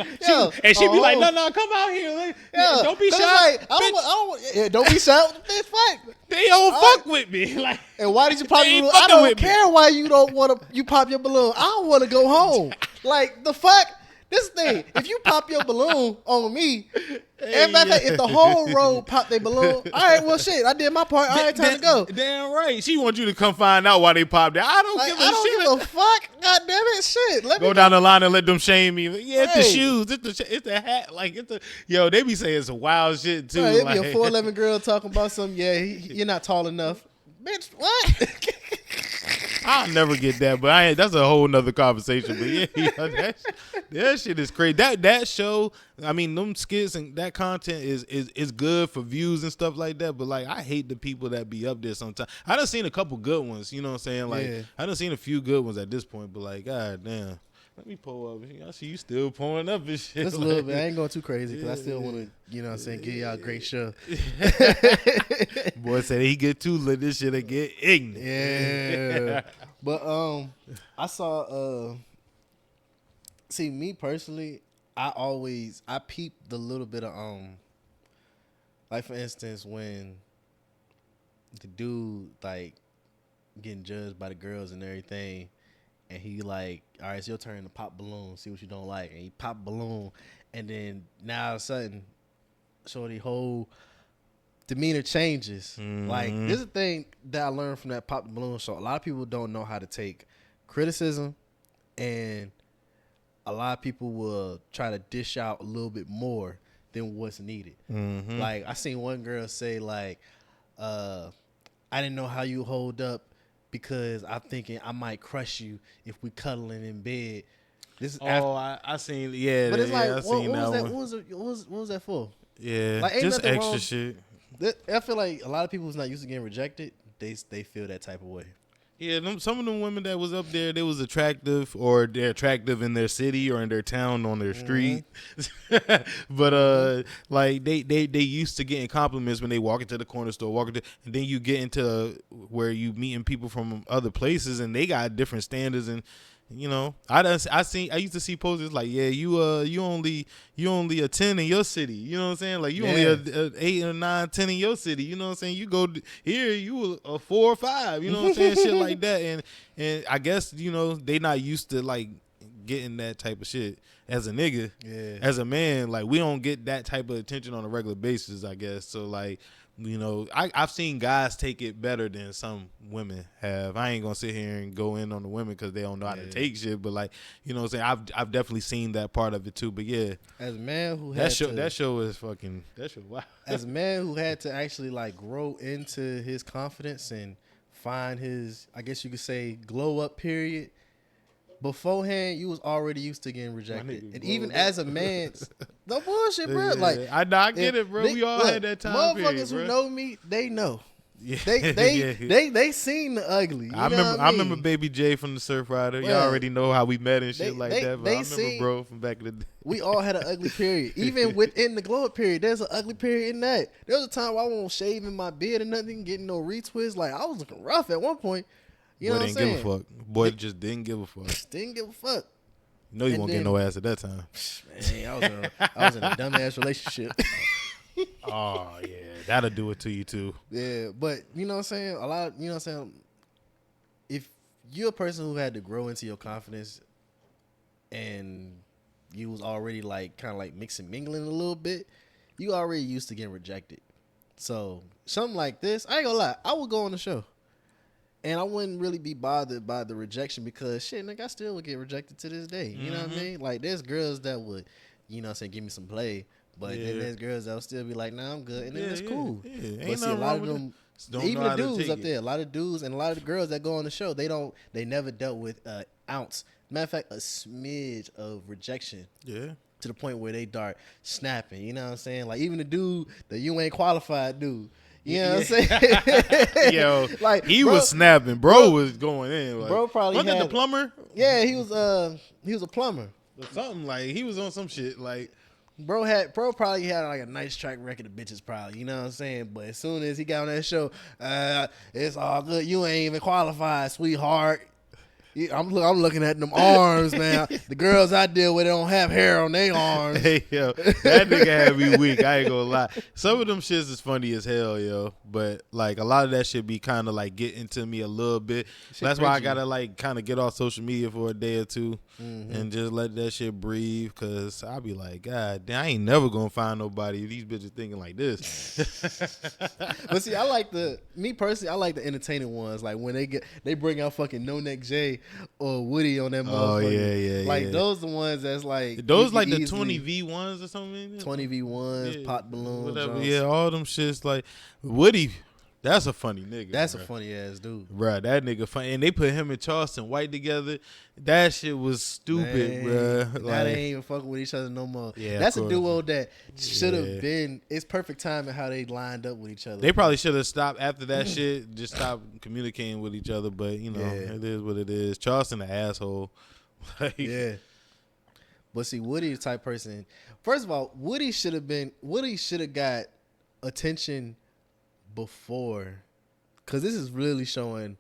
S2: and she be like, no, come out here. Don't be shy.
S1: Like, don't be shy. Bitch, fight.
S2: They don't fuck with me. Like,
S1: and why did you pop
S2: they
S1: your
S2: ain't
S1: balloon? I
S2: fucking
S1: don't
S2: with me.
S1: care why you don't want to. You pop your balloon. I don't want to go home. Like the fuck. This thing, if you pop your balloon on me, if the whole road pop their balloon, all right, well, shit, I did my part. All right, time to go.
S2: Damn right. She wants you to come find out why they popped that. I don't give a
S1: fuck. God damn it, shit. Let
S2: go
S1: me
S2: down the line and let them shame me. Yeah, it's the
S1: Hey.
S2: shoes, it's the hat. Like, they be saying some wild shit too.
S1: Right, it'd
S2: like,
S1: be a 4'11" girl talking about something. Yeah, you're not tall enough. Bitch, what?
S2: I'll never get that, but that's a whole nother conversation. But that shit is crazy. That show, I mean, them skits and that content is good for views and stuff like that. But like, I hate the people that be up there sometimes. I done seen a couple good ones, you know what I'm saying? Like, I done seen a few good ones at this point. But like, god damn. Let me pull up. I see you still pulling up and shit.
S1: Just a little bit. I ain't going too crazy because I still want to, you know what I'm saying, give y'all a great show.
S2: Boy said he get too lit. This shit and get ignorant.
S1: Yeah. But I saw see, me personally, I peep the little bit of like for instance when the dude like getting judged by the girls and everything. And he like, all right, it's your turn to pop balloon, see what you don't like. And he pop balloon. And then now all of a sudden, shorty whole demeanor changes. Like, this is the thing that I learned from that pop the balloon show. A lot of people don't know how to take criticism. And a lot of people will try to dish out a little bit more than what's needed. Like, I seen one girl say like, I didn't know how you hold up, because I'm thinking I might crush you if we cuddling in bed. This is
S2: I seen,
S1: but it's like,
S2: I seen that one.
S1: What was that for?
S2: Yeah,
S1: like, ain't
S2: just
S1: nothing
S2: extra
S1: wrong.
S2: shit.
S1: I feel like a lot of people who's not used to getting rejected, they feel that type of way.
S2: Yeah, some of them women that was up there, they was attractive, or they're attractive in their city or in their town on their street. But like they used to getting compliments when they walk into the corner store, and then you get into where you meeting people from other places and they got different standards. And you know, I used to see posters like, yeah, you only a 10 in your city, you know what I'm saying? Like, you only a 8 or 9, 10 in your city, you know what I'm saying? You go here, you a 4 or 5, you know what I'm saying? Shit like that. And I guess, you know, they not used to like getting that type of shit as a nigga. As a man, like, we don't get that type of attention on a regular basis, I guess. So like, you know, I've seen guys take it better than some women have. I ain't gonna sit here and go in on the women because they don't know how to take shit, but like, you know what I'm saying, I've definitely seen that part of it too. But yeah,
S1: as a man who
S2: that show is fucking, that show, wow.
S1: As a man who had to actually like grow into his confidence and find his, I guess you could say, glow up period. Beforehand, you was already used to getting rejected, and even as a man, no bullshit, bro. Like,
S2: I get it, bro. We all had that time period,
S1: motherfuckers
S2: bro.
S1: who know me, they know.
S2: Yeah,
S1: They seen the ugly. You
S2: I
S1: know
S2: remember.
S1: what I mean?
S2: remember Baby J from the Surf Rider. Y'all
S1: Bruh,
S2: already know how we met and shit like
S1: they
S2: that. But I
S1: they
S2: remember
S1: seen.
S2: bro from back in the day.
S1: We all had an ugly period. Even within the glow up period, there's an ugly period in that. There was a time where I wasn't shaving my beard or nothing, getting no retwists. Like I was looking rough at one point. You
S2: Boy
S1: know what I'm
S2: didn't give a
S1: saying?
S2: fuck. Boy just didn't give a fuck.
S1: Didn't give a fuck.
S2: You know you
S1: And
S2: won't
S1: then-
S2: get no ass at that time.
S1: Man, I was in a dumbass relationship.
S2: Oh yeah, that'll do it to you too.
S1: Yeah, but you know what I'm saying? A lot, you know what I'm saying? If you're a person who had to grow into your confidence and you was already like kind of like mixing mingling a little bit, you already used to getting rejected. So something like this, I ain't gonna lie, I would go on the show. And I wouldn't really be bothered by the rejection because shit, nigga, I still would get rejected to this day. You know what I mean? Like there's girls that would, you know what I'm saying, give me some play. But then there's girls that'll still be like, nah, I'm good. And then it's cool.
S2: Yeah.
S1: But see, a lot of them, even the dudes up there,
S2: there.
S1: a lot of dudes and a lot of the girls that go on the show, they never dealt with an ounce. Matter of fact, a smidge of rejection
S2: Yeah.
S1: to the point where they start snapping. You know what I'm saying? Like even the dude that you ain't qualified dude. You know what I'm saying?
S2: Yo,
S1: like
S2: he
S1: bro,
S2: was snapping. Bro was going in. Like,
S1: bro probably
S2: wasn't it
S1: had
S2: the plumber?
S1: Yeah, he was a plumber.
S2: Or something like he was on some shit like.
S1: Bro probably had like a nice track record of bitches probably, you know what I'm saying? But as soon as he got on that show, it's all good. You ain't even qualified, sweetheart. I'm looking at them arms, man. The girls I deal with don't have hair on their arms.
S2: Hey yo, that nigga had me weak. I ain't gonna lie. Some of them shits is funny as hell, yo. But like a lot of that shit be kind of like getting to me a little bit. That's why I gotta like kind of get off social media for a day or two and just let that shit breathe. Cause I be like, God damn, I ain't never gonna find nobody. These bitches thinking like this.
S1: But see, I like the entertaining ones. Like when they bring out fucking No Neck Jay or Woody on that motherfucker.
S2: Oh yeah.
S1: Like those the ones that's like
S2: Those like the 20V1s or something.
S1: 20V1s,
S2: Yeah,
S1: pot balloons.
S2: whatever.
S1: Jones.
S2: Yeah, all them shits like Woody. That's a funny nigga.
S1: That's
S2: bruh.
S1: a funny ass dude.
S2: Bruh, that nigga funny. And they put him and Charleston White together. That shit was stupid, bruh.
S1: Now
S2: Like,
S1: they ain't even fucking with each other no more.
S2: Yeah,
S1: That's
S2: of
S1: a
S2: course.
S1: duo that should have
S2: Yeah.
S1: been. It's perfect timing how they lined up with each other.
S2: they probably should have stopped after that shit. Just stopped communicating with each other. But, you know,
S1: Yeah.
S2: it is what it is. Charleston an asshole. Like,
S1: Yeah. But see, Woody the type person. First of all, Woody should have got attention before, because this is really showing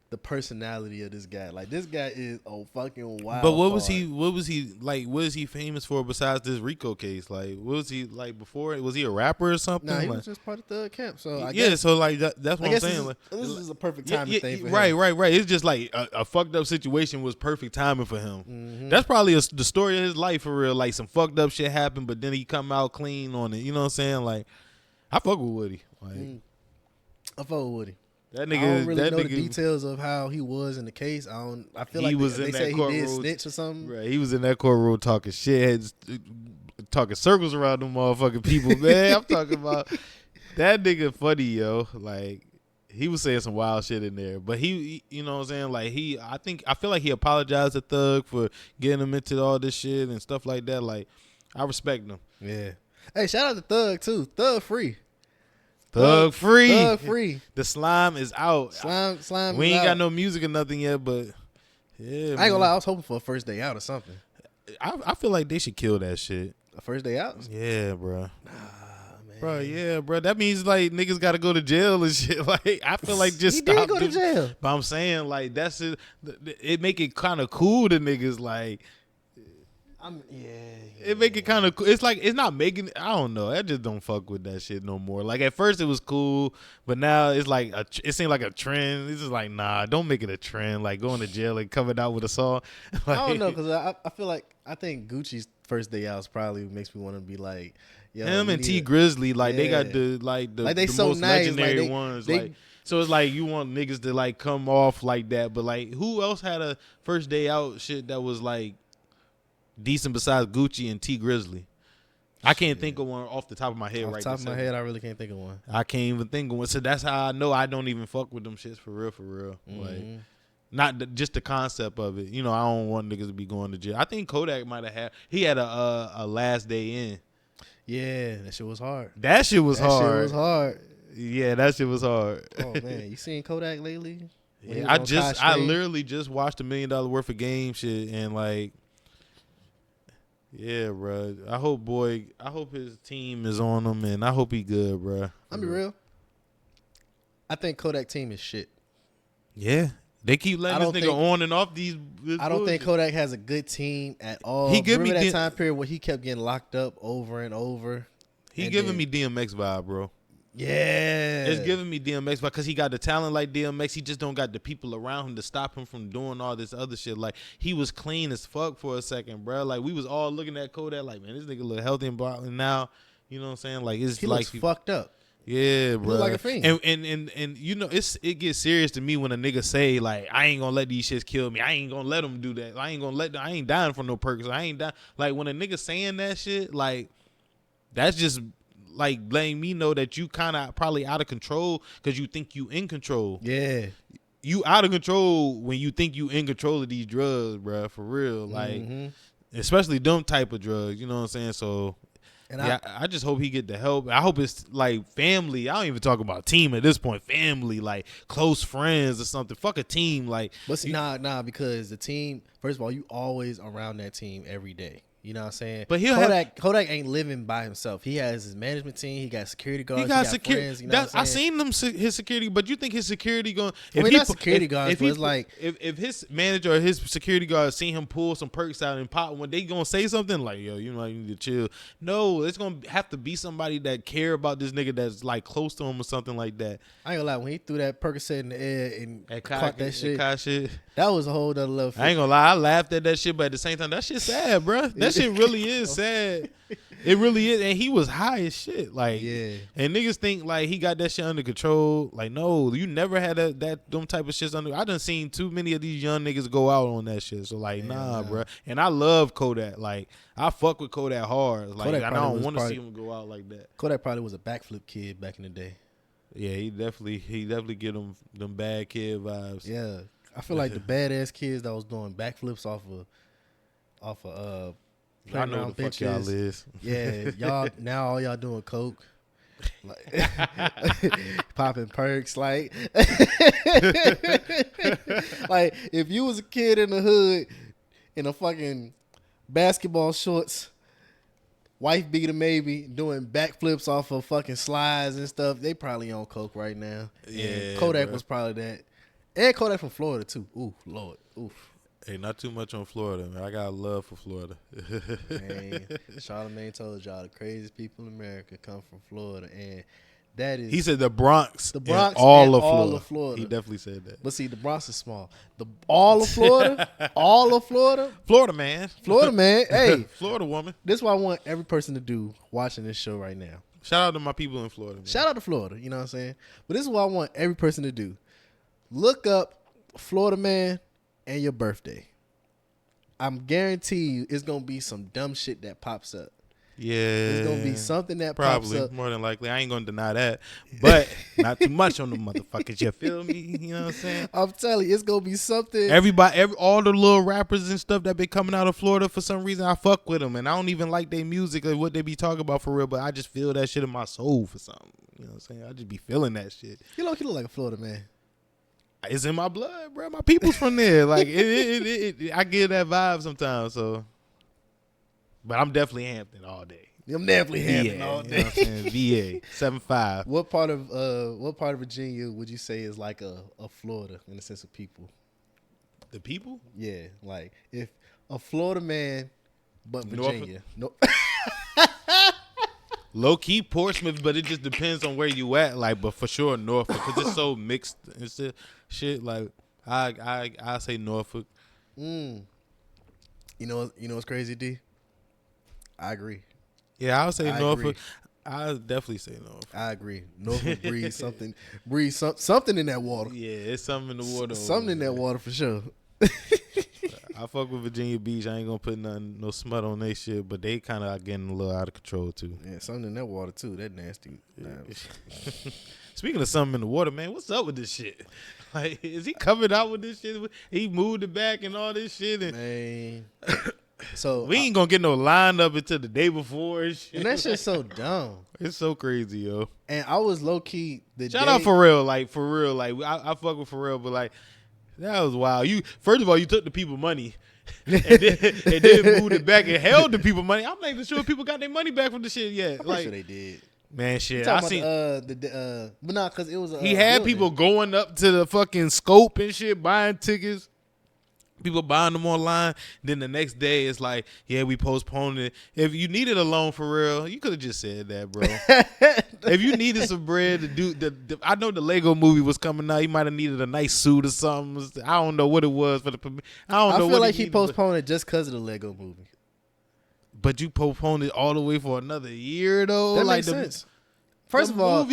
S1: the personality of this guy. Like this guy is a fucking wild.
S2: But what was
S1: card.
S2: he? What was he like? What is he famous for besides this Rico case? Like, what was he like before? Was he a rapper or something?
S1: Nah, he
S2: like,
S1: was just part of the camp. So I
S2: yeah.
S1: guess,
S2: So like that's what
S1: I
S2: I'm
S1: guess
S2: saying.
S1: this is a perfect
S2: Yeah,
S1: timing thing for him.
S2: right. It's just like a fucked up situation was perfect timing for him.
S1: Mm-hmm.
S2: That's probably the story of his life for real. Like some fucked up shit happened, but then he come out clean on it. You know what I'm saying? Like I fuck with Woody. Like
S1: I fuck with Woody.
S2: that
S1: I
S2: nigga.
S1: don't really
S2: that
S1: know
S2: nigga.
S1: the details of how he was in the case. I feel
S2: He
S1: like
S2: was
S1: they
S2: in that
S1: say he did
S2: courtroom.
S1: snitch or something.
S2: Right, he was in that courtroom talking shit, talking circles around them motherfucking people. Man, I'm talking about that nigga funny, yo. Like he was saying some wild shit in there, but he you know what I'm saying? Like I feel like he apologized to Thug for getting him into all this shit and stuff like that. Like I respect him.
S1: Yeah. Hey, shout out to Thug too. Thug free.
S2: Thug free.
S1: Thug free.
S2: The slime is out.
S1: Slime.
S2: We
S1: is
S2: ain't
S1: out.
S2: got no music or nothing yet, but yeah.
S1: I ain't gonna lie. I was hoping for a first day out or something.
S2: I feel like they should kill that shit.
S1: A first day out?
S2: Yeah, bro.
S1: Man.
S2: Bro, yeah, bro. That means like niggas got to go to jail and shit. Like I feel like just
S1: he
S2: stop.
S1: did go to jail.
S2: But I'm saying like that's it. It make it kind of cool to niggas. Like it make it kind of cool. It's like it's not making. I don't know. I just don't fuck with that shit no more. Like at first it was cool, but now it's like it seemed like a trend. It's just like nah, don't make it a trend. Like going to jail and coming out with a song. Like,
S1: I don't know because I feel like I think Gucci's first day out probably makes me want to be like yo,
S2: him
S1: we
S2: and
S1: need
S2: T
S1: a-
S2: Grizzly, like they got
S1: Yeah.
S2: the
S1: they
S2: the
S1: so
S2: most
S1: nice,
S2: legendary
S1: like,
S2: ones.
S1: they-
S2: Like so it's like you want niggas to like come off like that, but like who else had a first day out shit that was like decent besides Gucci and T Grizzly? I can't think of one off the top of my head
S1: Off
S2: right
S1: the top
S2: this
S1: of my
S2: second.
S1: head, I really can't think of one.
S2: I can't even think of one. So that's how I know I don't even fuck with them shits for real. Like
S1: Mhm.
S2: not just the concept of it. You know, I don't want niggas to be going to jail. I think Kodak might have he had a last day in.
S1: Yeah, that shit was hard.
S2: That shit was
S1: That
S2: hard.
S1: shit was hard.
S2: Yeah, that shit was hard.
S1: Oh man, you seen Kodak lately? When he
S2: Yeah,
S1: was on Kai
S2: I
S1: String?
S2: literally just watched $1 million worth of game shit and like, yeah, bro. I hope his team is on him and I hope he good, bro.
S1: I'll be real. I think Kodak team is shit.
S2: Yeah, they keep
S1: I
S2: letting this
S1: don't
S2: nigga
S1: think-
S2: on and off these.
S1: I don't think Kodak has a good team at all.
S2: He give me
S1: Remember that
S2: the-
S1: time period where he kept getting locked up over and over?
S2: He
S1: and
S2: giving
S1: then-
S2: me DMX vibe, bro.
S1: Yeah.
S2: It's giving me DMX vibe because he got the talent like DMX. He just don't got the people around him to stop him from doing all this other shit. Like he was clean as fuck for a second, bro. Like we was all looking at Kodak like, man, this nigga look healthy and blah. And now, you know what I'm saying? Like it's
S1: He
S2: like
S1: looks fucked up.
S2: Yeah, bro.
S1: look like a fiend.
S2: And you know, it gets serious to me when a nigga say like, I ain't gonna let these shits kill me. I ain't gonna let them do that. I ain't dying for no perks. I ain't dying. Like when a nigga saying that shit, like that's just like letting me know that you kind of probably out of control because you think you in control.
S1: Yeah.
S2: You out of control when you think you in control of these drugs, bro. For real, like especially them type of drugs. You know what I'm saying? So. And yeah, I just hope he get the help. I hope it's like family. I don't even talk about team at this point. Family, like close friends or something. Fuck a team, like.
S1: But see, nah, because the team. First of all, you always around that team every day. You know what I'm saying?
S2: But
S1: Kodak ain't living by himself. He has his management team. He got security guards.
S2: He got security.
S1: Friends, you know
S2: I seen his security, but you think his security going?
S1: Not security guards, but it's like
S2: if his manager or his security guard seen him pull some perks out and pop, when they gonna say something like, "Yo, you know, you need to chill." No, it's gonna have to be somebody that care about this nigga that's like close to him or something like that.
S1: I ain't gonna lie, when he threw that Percocet in the air and caught that shit, that was a whole other level.
S2: I ain't gonna lie, I laughed at that shit, but at the same time, that shit sad, bro. That shit really is sad. It really is, and he was high as shit. Like,
S1: yeah.
S2: And niggas think like he got that shit under control. Like, no, you never had them type of shit under. I done seen too many of these young niggas go out on that shit. So like, nah, bro. And I love Kodak. Like, I fuck with Kodak hard. Like, and I don't want to see him go out like that.
S1: Kodak probably was a backflip kid back in the day.
S2: Yeah, he definitely get them bad kid vibes.
S1: Yeah, I feel like the badass kids that was doing backflips off of
S2: I know the fuck y'all is.
S1: Yeah, y'all now all y'all doing coke, like popping perks, like like if you was a kid in the hood in a fucking basketball shorts, wife beater maybe, doing backflips off of fucking slides and stuff, they probably on coke right now.
S2: Yeah,
S1: and Kodak was probably that, and Kodak from Florida too. Ooh, Lord, oof.
S2: Hey, not too much on Florida, man. I got love for Florida.
S1: Man, Charlamagne told y'all the craziest people in America come from Florida, and that is.
S2: He said the Bronx,
S1: and
S2: all
S1: of Florida.
S2: He definitely said that.
S1: But see, the Bronx is small. All of Florida,
S2: Florida man.
S1: Hey,
S2: Florida woman.
S1: This is what I want every person to do watching this show right now.
S2: Shout out to my people in Florida. Man.
S1: Shout out to Florida. You know what I'm saying? But this is what I want every person to do. Look up Florida man and your birthday. I'm guarantee you it's gonna be some dumb shit that pops up.
S2: Yeah,
S1: it's gonna be something that
S2: probably
S1: pops up.
S2: More than likely. I ain't gonna deny that, but not too much on the motherfuckers. You feel me? You know what I'm saying?
S1: I'm telling you, it's gonna be something.
S2: All the little rappers and stuff that been coming out of Florida, for some reason I fuck with them, and I don't even like their music or what they be talking about for real. But I just feel that shit in my soul for something. You know what I'm saying? I just be feeling that shit.
S1: You look like a Florida man.
S2: It's in my blood, bro. My people's from there. Like I get that vibe sometimes. So, but I'm definitely Hampton all day.
S1: I'm definitely Hampton all day.
S2: You know VA 7'5".
S1: What part of Virginia would you say is like a Florida in the sense of people?
S2: The people?
S1: Yeah, like if a Florida man, but Virginia. No.
S2: Low key Portsmouth, but it just depends on where you at. Like, but for sure Norfolk, because it's so mixed. It's just shit. Like, I say Norfolk.
S1: You know what's crazy, D? I agree.
S2: Yeah, I would say Norfolk. I definitely say Norfolk.
S1: I agree. Norfolk breeds something in that water.
S2: Yeah, it's something in the water.
S1: Something in that water for sure.
S2: I fuck with Virginia Beach. I ain't gonna put no smut on they shit, but they kind of getting a little out of control too.
S1: Yeah, something in that water too. That nasty. Yeah.
S2: Speaking of something in the water, man, what's up with this shit? Like, is he covered out with this shit? He moved it back and all this shit. And
S1: man, So
S2: We ain't gonna get no line up until the day before and shit.
S1: and that shit's so dumb.
S2: It's so crazy, yo.
S1: And I was low key
S2: Shout out for real, like I fuck with Pharrell, but like that was wild. You first of all, you took the people money. and then moved it back and held the people money. I'm not even sure if people got their money back from the shit yet.
S1: I'm
S2: like,
S1: sure they did.
S2: Man, shit.
S1: I
S2: seen
S1: but not because it was.
S2: He had people going up to the fucking scope and shit, buying tickets. People buying them online. Then the next day, it's like, yeah, we postponed it. If you needed a loan for real, you could have just said that, bro. If you needed some bread to do, I know the Lego movie was coming out. He might have needed a nice suit or something. I don't know what it was for the. I
S1: feel like he postponed it just because of the Lego movie.
S2: But you postponed it all the way for another year, though.
S1: That makes sense. First of all,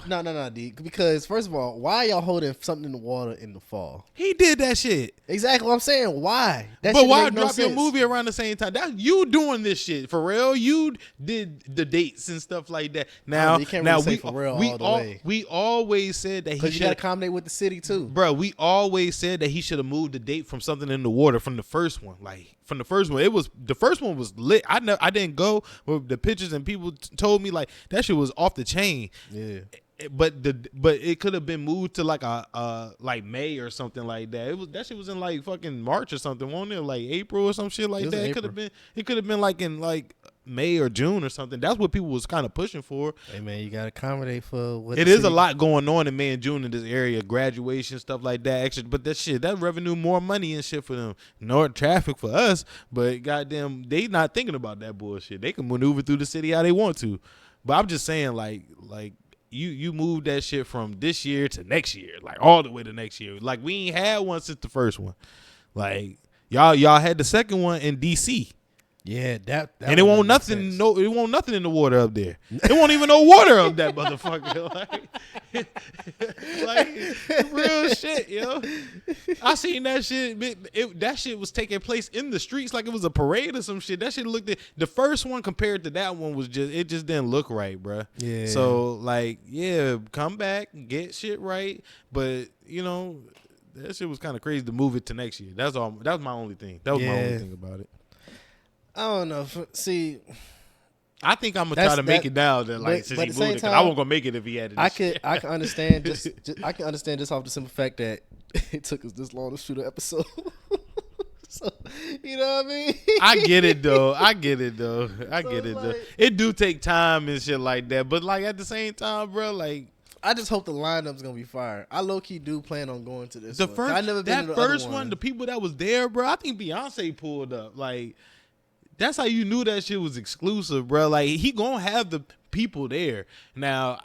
S1: no, D. Because first of all, why y'all holding something in the water in the fall?
S2: He did that shit.
S1: Exactly what I'm saying. Why?
S2: But why drop your movie around the same time? That you doing this shit for real? You did the dates and stuff like that. Now,
S1: you can't really say Pharrell all the way.
S2: We always said that he
S1: should. You got to accommodate with the city too,
S2: bro. We always said that he should have moved the date from something in the water from the first one. Like from the first one, the first one was lit. I didn't go with the pictures and people told me like that shit was off the chain.
S1: Yeah.
S2: But it could have been moved to like a like May or something like that. That shit was in like fucking March or something, wasn't it? Like April or some shit like that. It could have been like in like May or June or something. That's what people was kind of pushing for.
S1: Hey man, you gotta accommodate for what
S2: it is a lot going on in May and June in this area, graduation stuff like that. Actually, but that revenue, more money and shit for them. No traffic for us, but goddamn, they not thinking about that bullshit. They can maneuver through the city how they want to. But I'm just saying, like you moved that shit from this year to next year, like all the way to next year. Like we ain't had one since the first one. Like y'all had the second one in DC.
S1: Yeah, that
S2: and it won't nothing. It won't nothing in the water up there. It won't even no water up that motherfucker. like real shit, yo. I seen that shit. That shit was taking place in the streets like it was a parade or some shit. That shit looked. The first one compared to that one was it just didn't look right, bro.
S1: Yeah.
S2: So like, yeah, come back, get shit right, but you know, that shit was kind of crazy to move it to next year. That's all. That was my only thing. That was my only thing about it.
S1: I don't know. See,
S2: I think I'm gonna try to make it now. That like since he moved it, because I wasn't gonna make it if he had it.
S1: I can understand I can understand just off the simple fact that it took us this long to shoot an episode. So you know what I mean?
S2: I get it though. It do take time and shit like that, but like at the same time, bro, like.
S1: I just hope the lineup's gonna be fire. I low key do plan on going to this.
S2: I never been to the first one. The people that was there, bro. I think Beyonce pulled up. Like that's how you knew that shit was exclusive, bro. Like he gonna have the people there. Now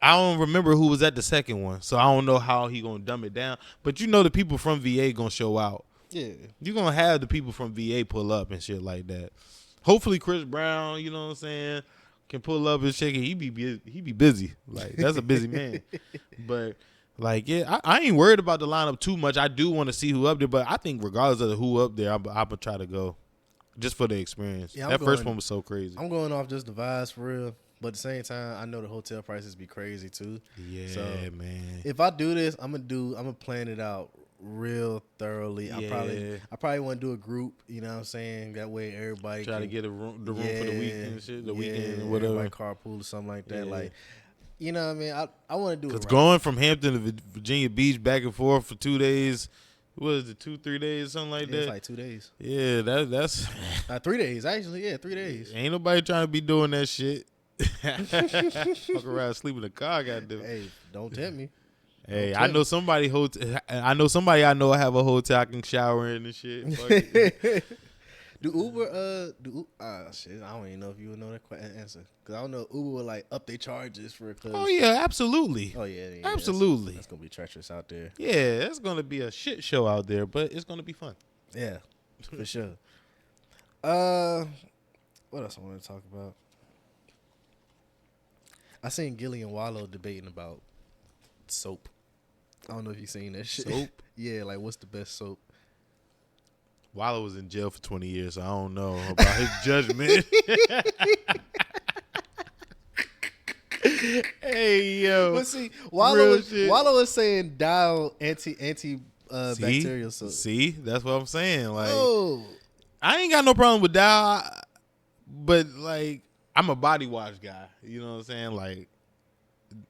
S2: I don't remember who was at the second one, so I don't know how he gonna dumb it down. But you know the people from VA gonna show out.
S1: Yeah,
S2: you gonna have the people from VA pull up and shit like that. Hopefully Chris Brown, you know what I'm saying, can pull up and shake it. He be busy. Like that's a busy man. But like yeah, I ain't worried about the lineup too much. I do want to see who up there, but I think regardless of who up there, I'm gonna try to go just for the experience. Yeah, that first one was so crazy.
S1: I'm going off just the vibes for real. But at the same time, I know the hotel prices be crazy too.
S2: Yeah, so man.
S1: If I do this, I'm gonna plan it out real thoroughly. Yeah. I probably want to do a group, you know what I'm saying? That way everybody
S2: try to get the room for the weekend shit, weekend or whatever.
S1: Everybody carpool or something like that. Like, you know what I mean? I want to do it.
S2: Because going from Hampton to Virginia Beach back and forth for 2 days, what is it, 2-3 days, something like that?
S1: It's like 2 days.
S2: Yeah, that's
S1: 3 days actually. Yeah, 3 days.
S2: Ain't nobody trying to be doing that shit. Fuck around, sleep in the car, goddamn.
S1: Hey, don't tempt me.
S2: Hey, I know somebody. I know somebody I know have a hotel I can shower in and shit.
S1: Do Uber? Shit. I don't even know if you would know that answer because I don't know Uber will like up their charges for.
S2: Oh yeah, absolutely.
S1: Oh yeah,
S2: absolutely.
S1: That's gonna be treacherous out there.
S2: Yeah, it's gonna be a shit show out there, but it's gonna be fun.
S1: Yeah, for sure. What else I want to talk about? I seen Gilly and Wallow debating about soap. I don't know if you seen that shit.
S2: Soap?
S1: Yeah, like what's the best soap?
S2: Wallow was in jail for 20 years, so I don't know about his judgment. Hey yo.
S1: But see, Wallow is saying dial anti bacterial soap.
S2: See, that's what I'm saying. Like I ain't got no problem with Dow, but like I'm a body wash guy. You know what I'm saying? Like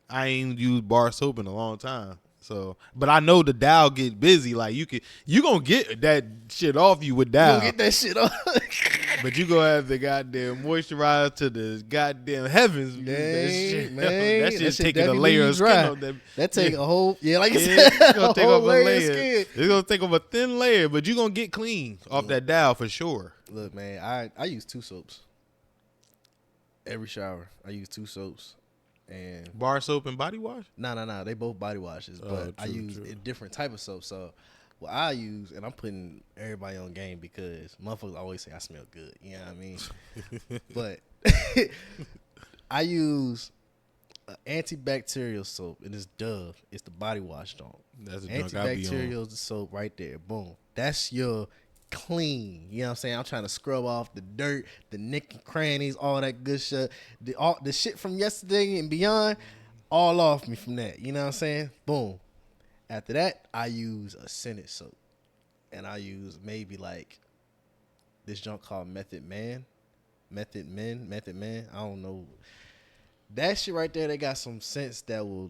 S2: I ain't used bar soap in a long time. So, but I know the Dow get busy. Like you gonna get that shit off you with
S1: You
S2: Dow.
S1: gonna get that shit off.
S2: But you gonna have to goddamn moisturize to the goddamn heavens.
S1: Dang,
S2: that shit,
S1: man.
S2: that
S1: That
S2: shit's
S1: shit
S2: taking a
S1: definitely
S2: layer
S1: leave
S2: of
S1: you
S2: skin
S1: dry.
S2: off that.
S1: That take
S2: Yeah.
S1: a whole, like you
S2: Yeah,
S1: said,
S2: it's gonna
S1: a
S2: take
S1: whole
S2: off a
S1: layer of
S2: layer.
S1: skin.
S2: It's gonna take off a thin layer, but you gonna get clean off that Dow for sure.
S1: Look, man, I use 2 soaps. Every shower, I use 2 soaps. And
S2: Bar soap and body wash.
S1: nah, they both body washes, but I use a different type of soap. So what I use, and I'm putting everybody on game because motherfuckers always say I smell good. You know what I mean? But I use an antibacterial soap, and it's Dove. It's the body wash don't.
S2: That's a junk I be on.
S1: Antibacterial soap right there. Boom. That's your clean. You know what I'm saying? I'm trying to scrub off the dirt, the nick and crannies, all that good shit. The shit from yesterday and beyond, all off me from that. You know what I'm saying? Boom. After that, I use a scented soap. And I use maybe like this junk called Method Man. Method Man. I don't know. That shit right there, they got some scents that will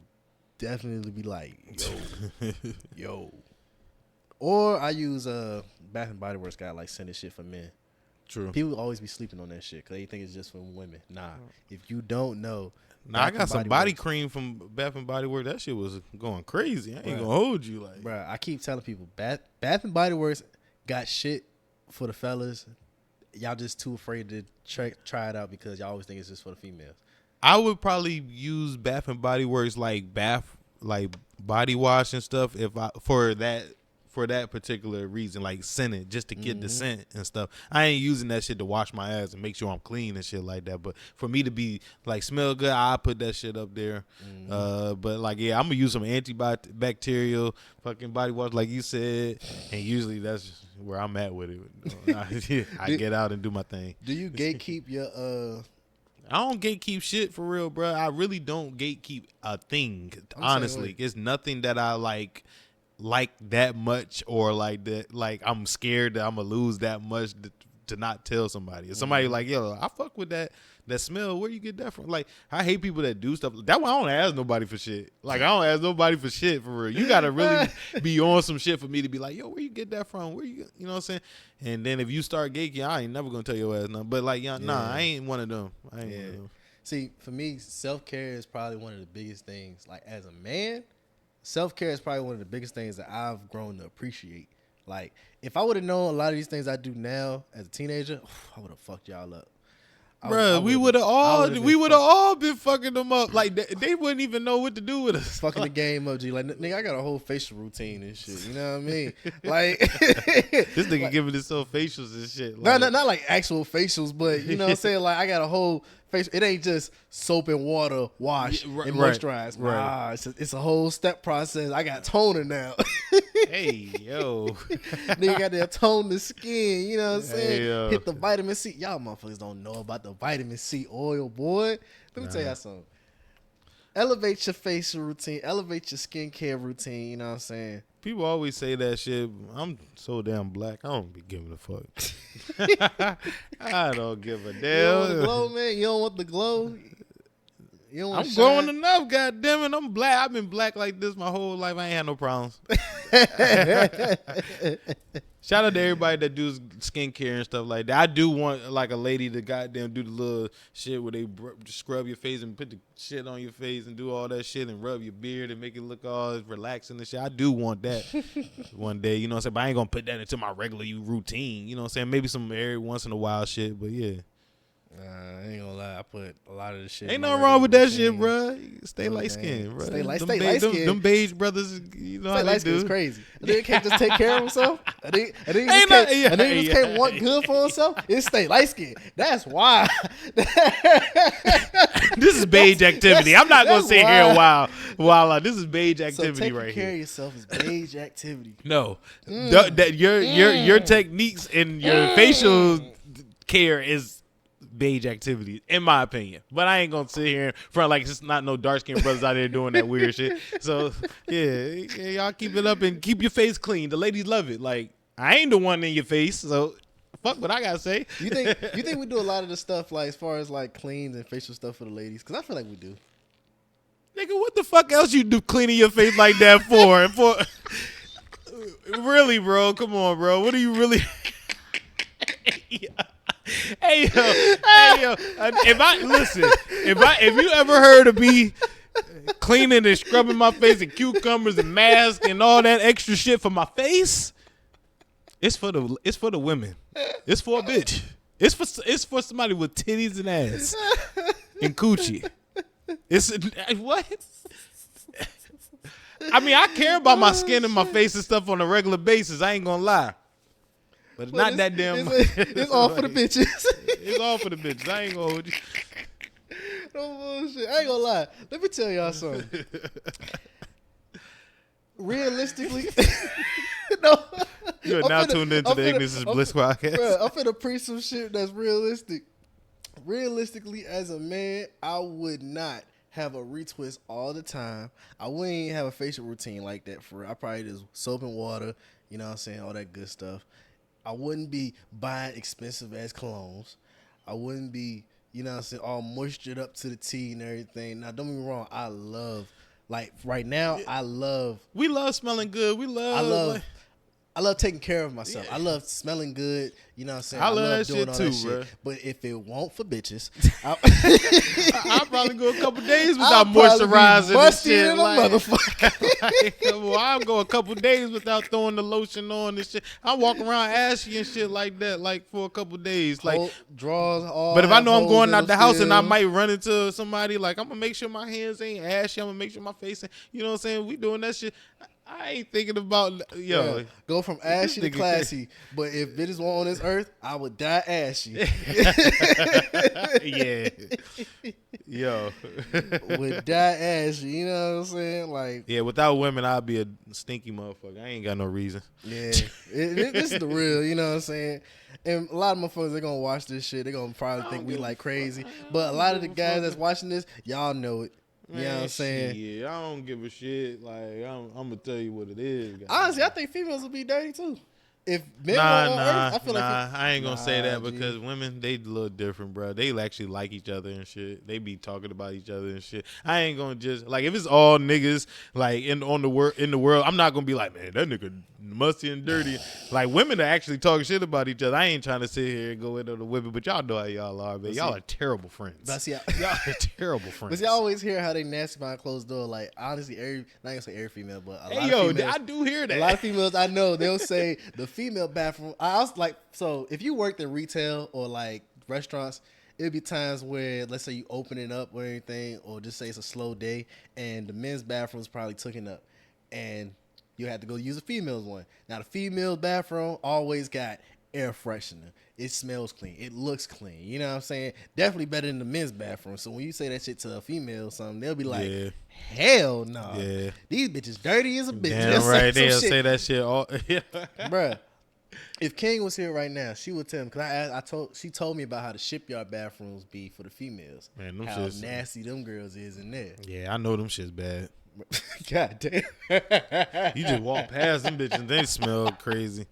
S1: definitely be like, yo. Or I use Bath and Body Works got like scented shit for men.
S2: True.
S1: People always be sleeping on that shit because they think it's just for women. Nah, if you don't know,
S2: Nah, I got some body
S1: Works,
S2: cream from Bath and Body Works. That shit was going crazy. I ain't gonna hold you like.
S1: Bruh, I keep telling people Bath and Body Works got shit for the fellas. Y'all just too afraid to try it out because y'all always think it's just for the females.
S2: I would probably use Bath and Body Works like body wash and stuff if I for that particular reason, like scented, just to get the scent and stuff. I ain't using that shit to wash my ass and make sure I'm clean and shit like that. But for me to be like smell good, I put that shit up there. But like, yeah, I'm gonna use some antibacterial fucking body wash, like you said, and usually that's where I'm at with it. I get out and do my thing.
S1: Do you gatekeep your
S2: I don't gatekeep shit for real, bro. I really don't gatekeep a thing. Honestly, it's nothing that I like that much or like that. Like I'm scared that I'm gonna lose that much to not tell somebody. If somebody like, yo, I fuck with that smell. Where you get that from? Like I hate people that do stuff. That's why I don't ask nobody for shit. Like I don't ask nobody for shit for real. You gotta really be on some shit for me to be like, yo, where you get that from? Where you know what I'm saying? And then if you start gatekeeping, I ain't never gonna tell your ass nothing. But like, nah, I ain't one of them. I ain't one of them.
S1: See, for me, self-care is probably one of the biggest things. Like as a man, self-care is probably one of the biggest things that I've grown to appreciate. Like if I would have known a lot of these things I do now as a teenager, I would have fucked y'all up.
S2: Bro, we would have all been fucking them up. Like they wouldn't even know what to do with us.
S1: Fucking the game up, G. Like nigga, I got a whole facial routine and shit. You know what I mean? Like
S2: this nigga giving himself facials and shit.
S1: Like, not like actual facials, but you know what I'm saying? Like I got a whole face. It ain't just soap and water, wash and moisturize.
S2: Right.
S1: Nah, it's a whole step process. I got toner now.
S2: Hey, yo.
S1: Nigga got to tone the skin. You know what I'm saying?
S2: Hey,
S1: hit the vitamin C. Y'all motherfuckers don't know about the vitamin C oil, boy. Let me tell y'all something. Elevate your facial routine. Elevate your skincare routine. You know what I'm saying?
S2: People always say that shit. I'm so damn black. I don't be giving a fuck. I don't give a damn.
S1: You don't want the glow, man? You don't want the glow? You don't want
S2: I'm growing enough, goddammit. I'm black. I've been black like this my whole life. I ain't had no problems. Shout out to everybody that do skincare and stuff like that. I do want like a lady to goddamn do the little shit where they scrub your face and put the shit on your face and do all that shit and rub your beard and make it look all relaxing and shit. I do want that one day, you know what I'm saying? But I ain't gonna put that into my regular routine, you know what I'm saying? Maybe some every once in a while shit, but yeah.
S1: I ain't gonna lie. I put a lot of the shit.
S2: Ain't nothing wrong with that shit, bro. Stay light skinned, bro.
S1: Stay light skinned.
S2: Them beige brothers, you know how they do.
S1: Is crazy. A nigga can't just take care of himself. A nigga just can't want good for himself. It's stay light skinned. That's why.
S2: This is beige activity. I'm not gonna sit here a while. This is beige activity right here.
S1: Taking care of yourself is beige activity.
S2: No, that your techniques and your facial care is beige activity, in my opinion. But I ain't gonna sit here in front like it's not no dark skinned brothers out there doing that weird shit. So yeah, y'all keep it up and keep your face clean. The ladies love it. Like I ain't the one in your face, so Fuck what I gotta say.
S1: You think we do a lot of the stuff like as far as like cleans and facial stuff for the ladies? Because I feel like we do.
S2: Nigga, what the fuck else you do cleaning your face like that for? And for really, bro? Come on, bro. What do you really? Hey yo. If you ever heard of me cleaning and scrubbing my face and cucumbers and mask and all that extra shit for my face, it's for the women. It's for a bitch. It's for somebody with titties and ass and coochie. It's what? I mean, I care about my skin and my face and stuff on a regular basis. I ain't gonna lie, but not that damn.
S1: It's all for the bitches.
S2: It's all for the bitches. I ain't gonna hold you.
S1: No bullshit. I ain't gonna lie. Let me tell y'all something. Realistically, no.
S2: You are now tuned into the Ignance is Bliss podcast.
S1: Bro, I'm finna preach some shit that's realistic. Realistically, as a man, I would not have a retwist all the time. I wouldn't even have a facial routine like that for real. I probably just soap and water, you know what I'm saying, all that good stuff. I wouldn't be buying expensive ass colognes. I wouldn't be, you know what I'm saying, all moistured up to the T and everything. Now, don't get me wrong, I love, like, right now,
S2: We love smelling good.
S1: I love taking care of myself. Yeah. I love smelling good. You know what I'm saying?
S2: I love that
S1: doing
S2: shit
S1: all
S2: too,
S1: that
S2: bro.
S1: shit. But if it won't for bitches,
S2: I'll probably go a couple days without moisturizing and shit. Motherfucker. I'll go a couple days without throwing the lotion on and shit. I walk around ashy and shit like that, like for a couple days. Like
S1: draws all.
S2: But if I know I'm going out the house and I might run into somebody, like I'm gonna make sure my hands ain't ashy. I'm gonna make sure my face ain't, you know what I'm saying? We doing that shit. I ain't thinking about
S1: go from ashy to classy. But if bitches were on this earth, I would die ashy.
S2: Yeah. Yo.
S1: Would die ashy. You know what I'm saying? Like,
S2: yeah, without women, I'd be a stinky motherfucker. I ain't got no reason.
S1: Yeah. This is the real, you know what I'm saying? And a lot of motherfuckers, they're going to watch this shit. They're going to probably think we like crazy. But a lot of the guys that's watching this, y'all know it. You know what I'm saying?
S2: Yeah, I don't give a shit. Like, I'm gonna tell you what it is.
S1: Honestly, I think females will be dirty too. If men
S2: I ain't gonna say that because women, they a little different, bro. They actually like each other and shit. They be talking about each other and shit. I ain't gonna just like if it's all niggas like in the world. I'm not gonna be like, man, that nigga musty and dirty. Like women are actually talking shit about each other. I ain't trying to sit here and go into the women, but y'all know how y'all are, man. Y'all are terrible friends.
S1: Y'all
S2: are terrible friends.
S1: But see, I always hear how they nasty behind closed door. Like honestly, not gonna say every female, but a lot of females,
S2: I do hear that.
S1: A lot of females I know, they'll say the female bathroom. I was like, so if you worked in retail or like restaurants, it'd be times where, let's say you open it up or anything, or just say it's a slow day, and the men's bathroom's probably taken up, and you had to go use a female's one. Now the female bathroom always got air freshener. It smells clean. It looks clean. You know what I'm saying? Definitely better than the men's bathroom. So when you say that shit to a female or something, they'll be like, hell no. Yeah. These bitches dirty as a bitch.
S2: Damn right. They'll say that shit all.
S1: Bruh. If King was here right now, she would tell him, because she told me about how the shipyard bathrooms be for the females. Man, them how shits, nasty them girls is in there.
S2: Yeah, I know them shit's bad.
S1: God damn.
S2: You just walk past them bitches and they smell crazy.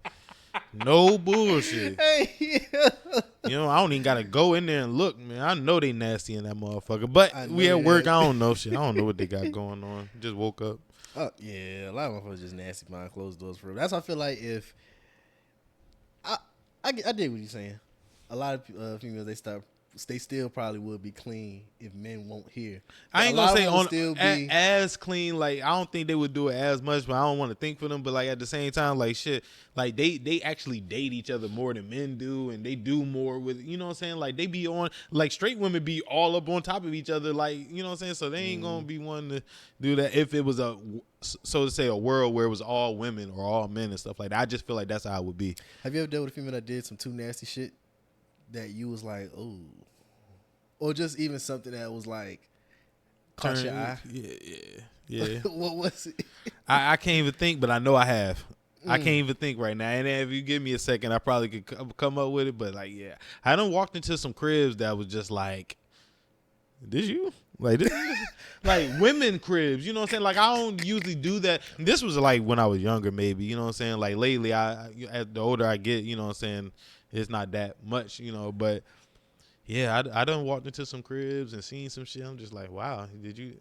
S2: No bullshit. Hey, yeah. You know, I don't even gotta go in there and look, man. I know they nasty in that motherfucker. But we at work, I don't know shit. I don't know what they got going on. Just woke up.
S1: Yeah, a lot of motherfuckers just nasty behind closed doors for real. That's why I feel like if I dig what you're saying. A lot of females, they still probably would be clean if men won't hear. But
S2: I ain't gonna say on as clean. Like I don't think they would do it as much, but I don't want to think for them. But like at the same time, like shit, like they actually date each other more than men do, and they do more with, you know what I'm saying? Like they be on, like straight women be all up on top of each other, like, you know what I'm saying? So they ain't gonna be one to do that if it was a, so to say, a world where it was all women or all men and stuff like that. I just feel like that's how it would be.
S1: Have you ever dealt with a female that did some too nasty shit that you was like, oh, or just even something that was like caught your eye?
S2: Yeah.
S1: What was it?
S2: I can't even think, but I know I have. I can't even think right now. And if you give me a second, I probably could come up with it. But like, yeah, I done walked into some cribs that was just like, did you? Like, like women cribs, you know what I'm saying? Like, I don't usually do that. This was like when I was younger, maybe, you know what I'm saying? Like lately, as the older I get, you know what I'm saying, it's not that much, but yeah, I done walked into some cribs and seen some shit. I'm just like, wow, did you?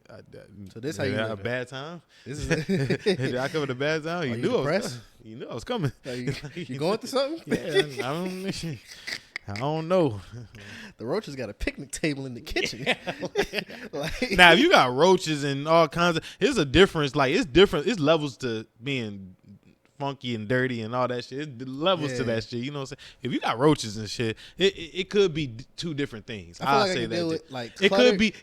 S1: So this how you
S2: a
S1: living?
S2: bad time?
S1: This is.
S2: Did I come at a bad time?
S1: Are you depressed?
S2: You knew I was coming.
S1: You going through something?
S2: Yeah, I don't know.
S1: The roaches got a picnic table in the kitchen. Like,
S2: Now, if you got roaches and all kinds of, it's a difference. Like it's different. It's levels to being funky and dirty and all that shit. It's levels to that shit. You know what I'm saying? If you got roaches and shit, it could be two different things.
S1: I feel like I
S2: say
S1: can
S2: that.
S1: deal with, like,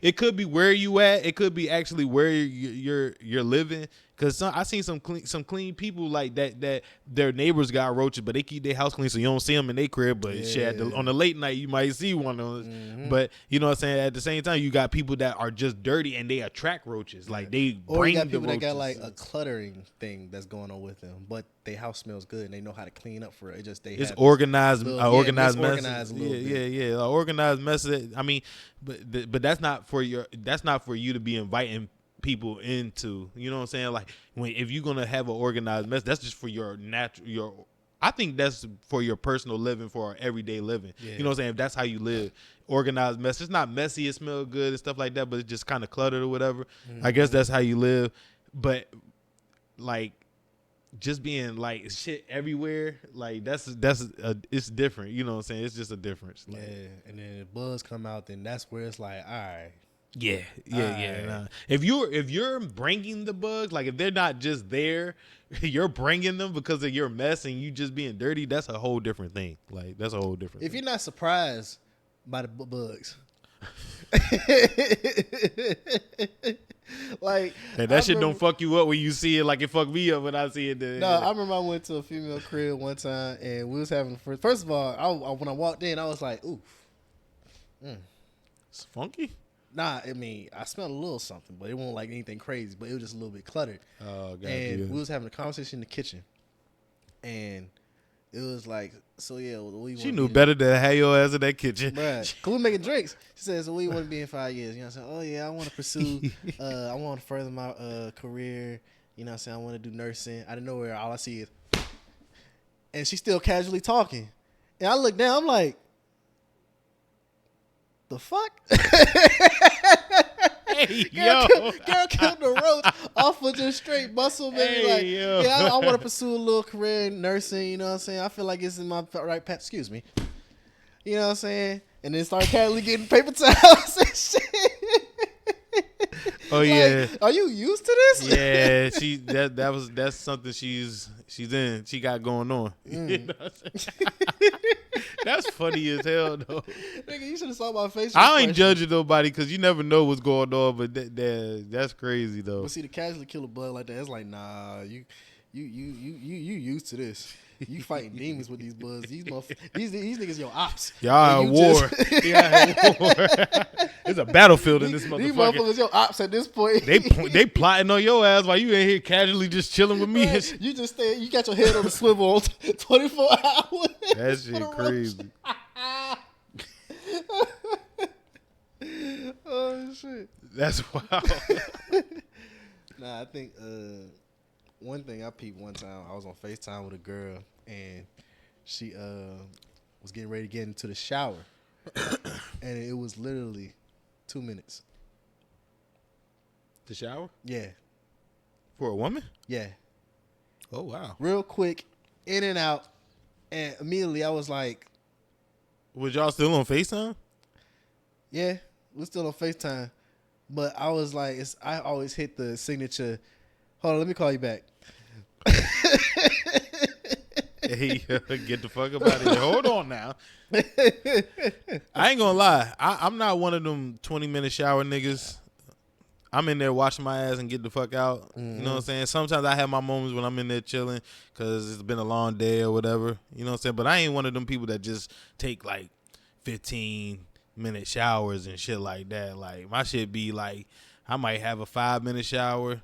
S2: It could be where you at. It could be actually where you're living. Cause I seen some clean people like that their neighbors got roaches, but they keep their house clean, so you don't see them in their crib. But shit, on the late night you might see one of those. Mm-hmm. But you know what I'm saying. At the same time, you got people that are just dirty and they attract roaches. Like they
S1: or
S2: bring
S1: you got people
S2: the
S1: that
S2: roaches.
S1: got like a cluttering thing that's going on with them, but their house smells good and they know how to clean up for it. It just
S2: it's organized, organized mess.
S1: Organized a little bit.
S2: Yeah. An organized mess. I mean, but that's not for you to be inviting people into, you know what I'm saying? Like if you're gonna have an organized mess, that's just for your I think that's for your personal living, for our everyday living. Yeah. You know what I'm saying? If that's how you live, organized mess. It's not messy, it smells good and stuff like that, but it's just kind of cluttered or whatever. Mm-hmm. I guess that's how you live. But like just being like shit everywhere, like it's different. You know what I'm saying? It's just a difference. Like,
S1: yeah, and then the bugs come out, then that's where it's like, all right.
S2: Yeah. Nah. If you're bringing the bugs, like if they're not just there, you're bringing them because of your mess and you just being dirty. That's a whole different thing. Like that's a whole different.
S1: If you're not surprised by the bugs, like
S2: that shit don't fuck you up when you see it. Like it fucked me up when I see it.
S1: No, I remember I went to a female crib one time and we was having first of all, when I walked in, I was like, oof,
S2: it's funky.
S1: Nah, I mean, I smelled a little something, but it wasn't like anything crazy, but it was just a little bit cluttered.
S2: Oh, God.
S1: And we was having a conversation in the kitchen, and it was like, so yeah,
S2: she knew better than have your ass in that kitchen.
S1: Right. Cause we making drinks. She said, so what do you want to be in 5 years? You know what I'm saying? Oh yeah, I want to pursue, I want to further my career. You know what I'm saying? I want to do nursing. Out of nowhere, all I see is, and she's still casually talking. And I look down, I'm like, the fuck?
S2: Hey,
S1: girl killed the roach off of just straight muscle, baby.
S2: Hey,
S1: like,
S2: yo.
S1: yeah, I want to pursue a little career in nursing. You know what I'm saying? I feel like it's in my right path. Excuse me. You know what I'm saying? And then start casually getting paper towels and shit.
S2: Oh
S1: like,
S2: yeah.
S1: Are you used to this?
S2: Yeah, that's something she's in. She got going on. You know what I'm saying? That's funny as hell though.
S1: Nigga, you should have saw my face.
S2: I ain't judging nobody because you never know what's going on, but that's crazy though.
S1: But see, to casually kill a bug like that, it's like, nah, you used to this. You fighting demons with these bugs. These niggas your ops.
S2: Y'all at war. There's a battlefield in this motherfucker.
S1: These motherfuckers your ops at this point.
S2: They plotting on your ass while you in here casually just chilling with me.
S1: Right. You just stay. You got your head on the swivel on 24 hours.
S2: That shit crazy.
S1: Oh shit.
S2: That's wild.
S1: Nah, I think one thing I peeped one time, I was on FaceTime with a girl and she was getting ready to get into the shower. And it was literally 2 minutes.
S2: The shower?
S1: Yeah.
S2: For a woman?
S1: Yeah.
S2: Oh wow.
S1: Real quick, in and out. And immediately I was like,
S2: was y'all still on FaceTime?
S1: yeah, we're still on FaceTime. But I was like, I always hit the signature. Hold on, let me call you back.
S2: Hey, get the fuck up out of here. Hold on now. I ain't gonna lie. I'm not one of them 20-minute shower niggas. I'm in there washing my ass and get the fuck out. Mm-hmm. You know what I'm saying? Sometimes I have my moments when I'm in there chilling because it's been a long day or whatever. You know what I'm saying? But I ain't one of them people that just take like 15-minute showers and shit like that. Like my shit be like, I might have a 5-minute shower.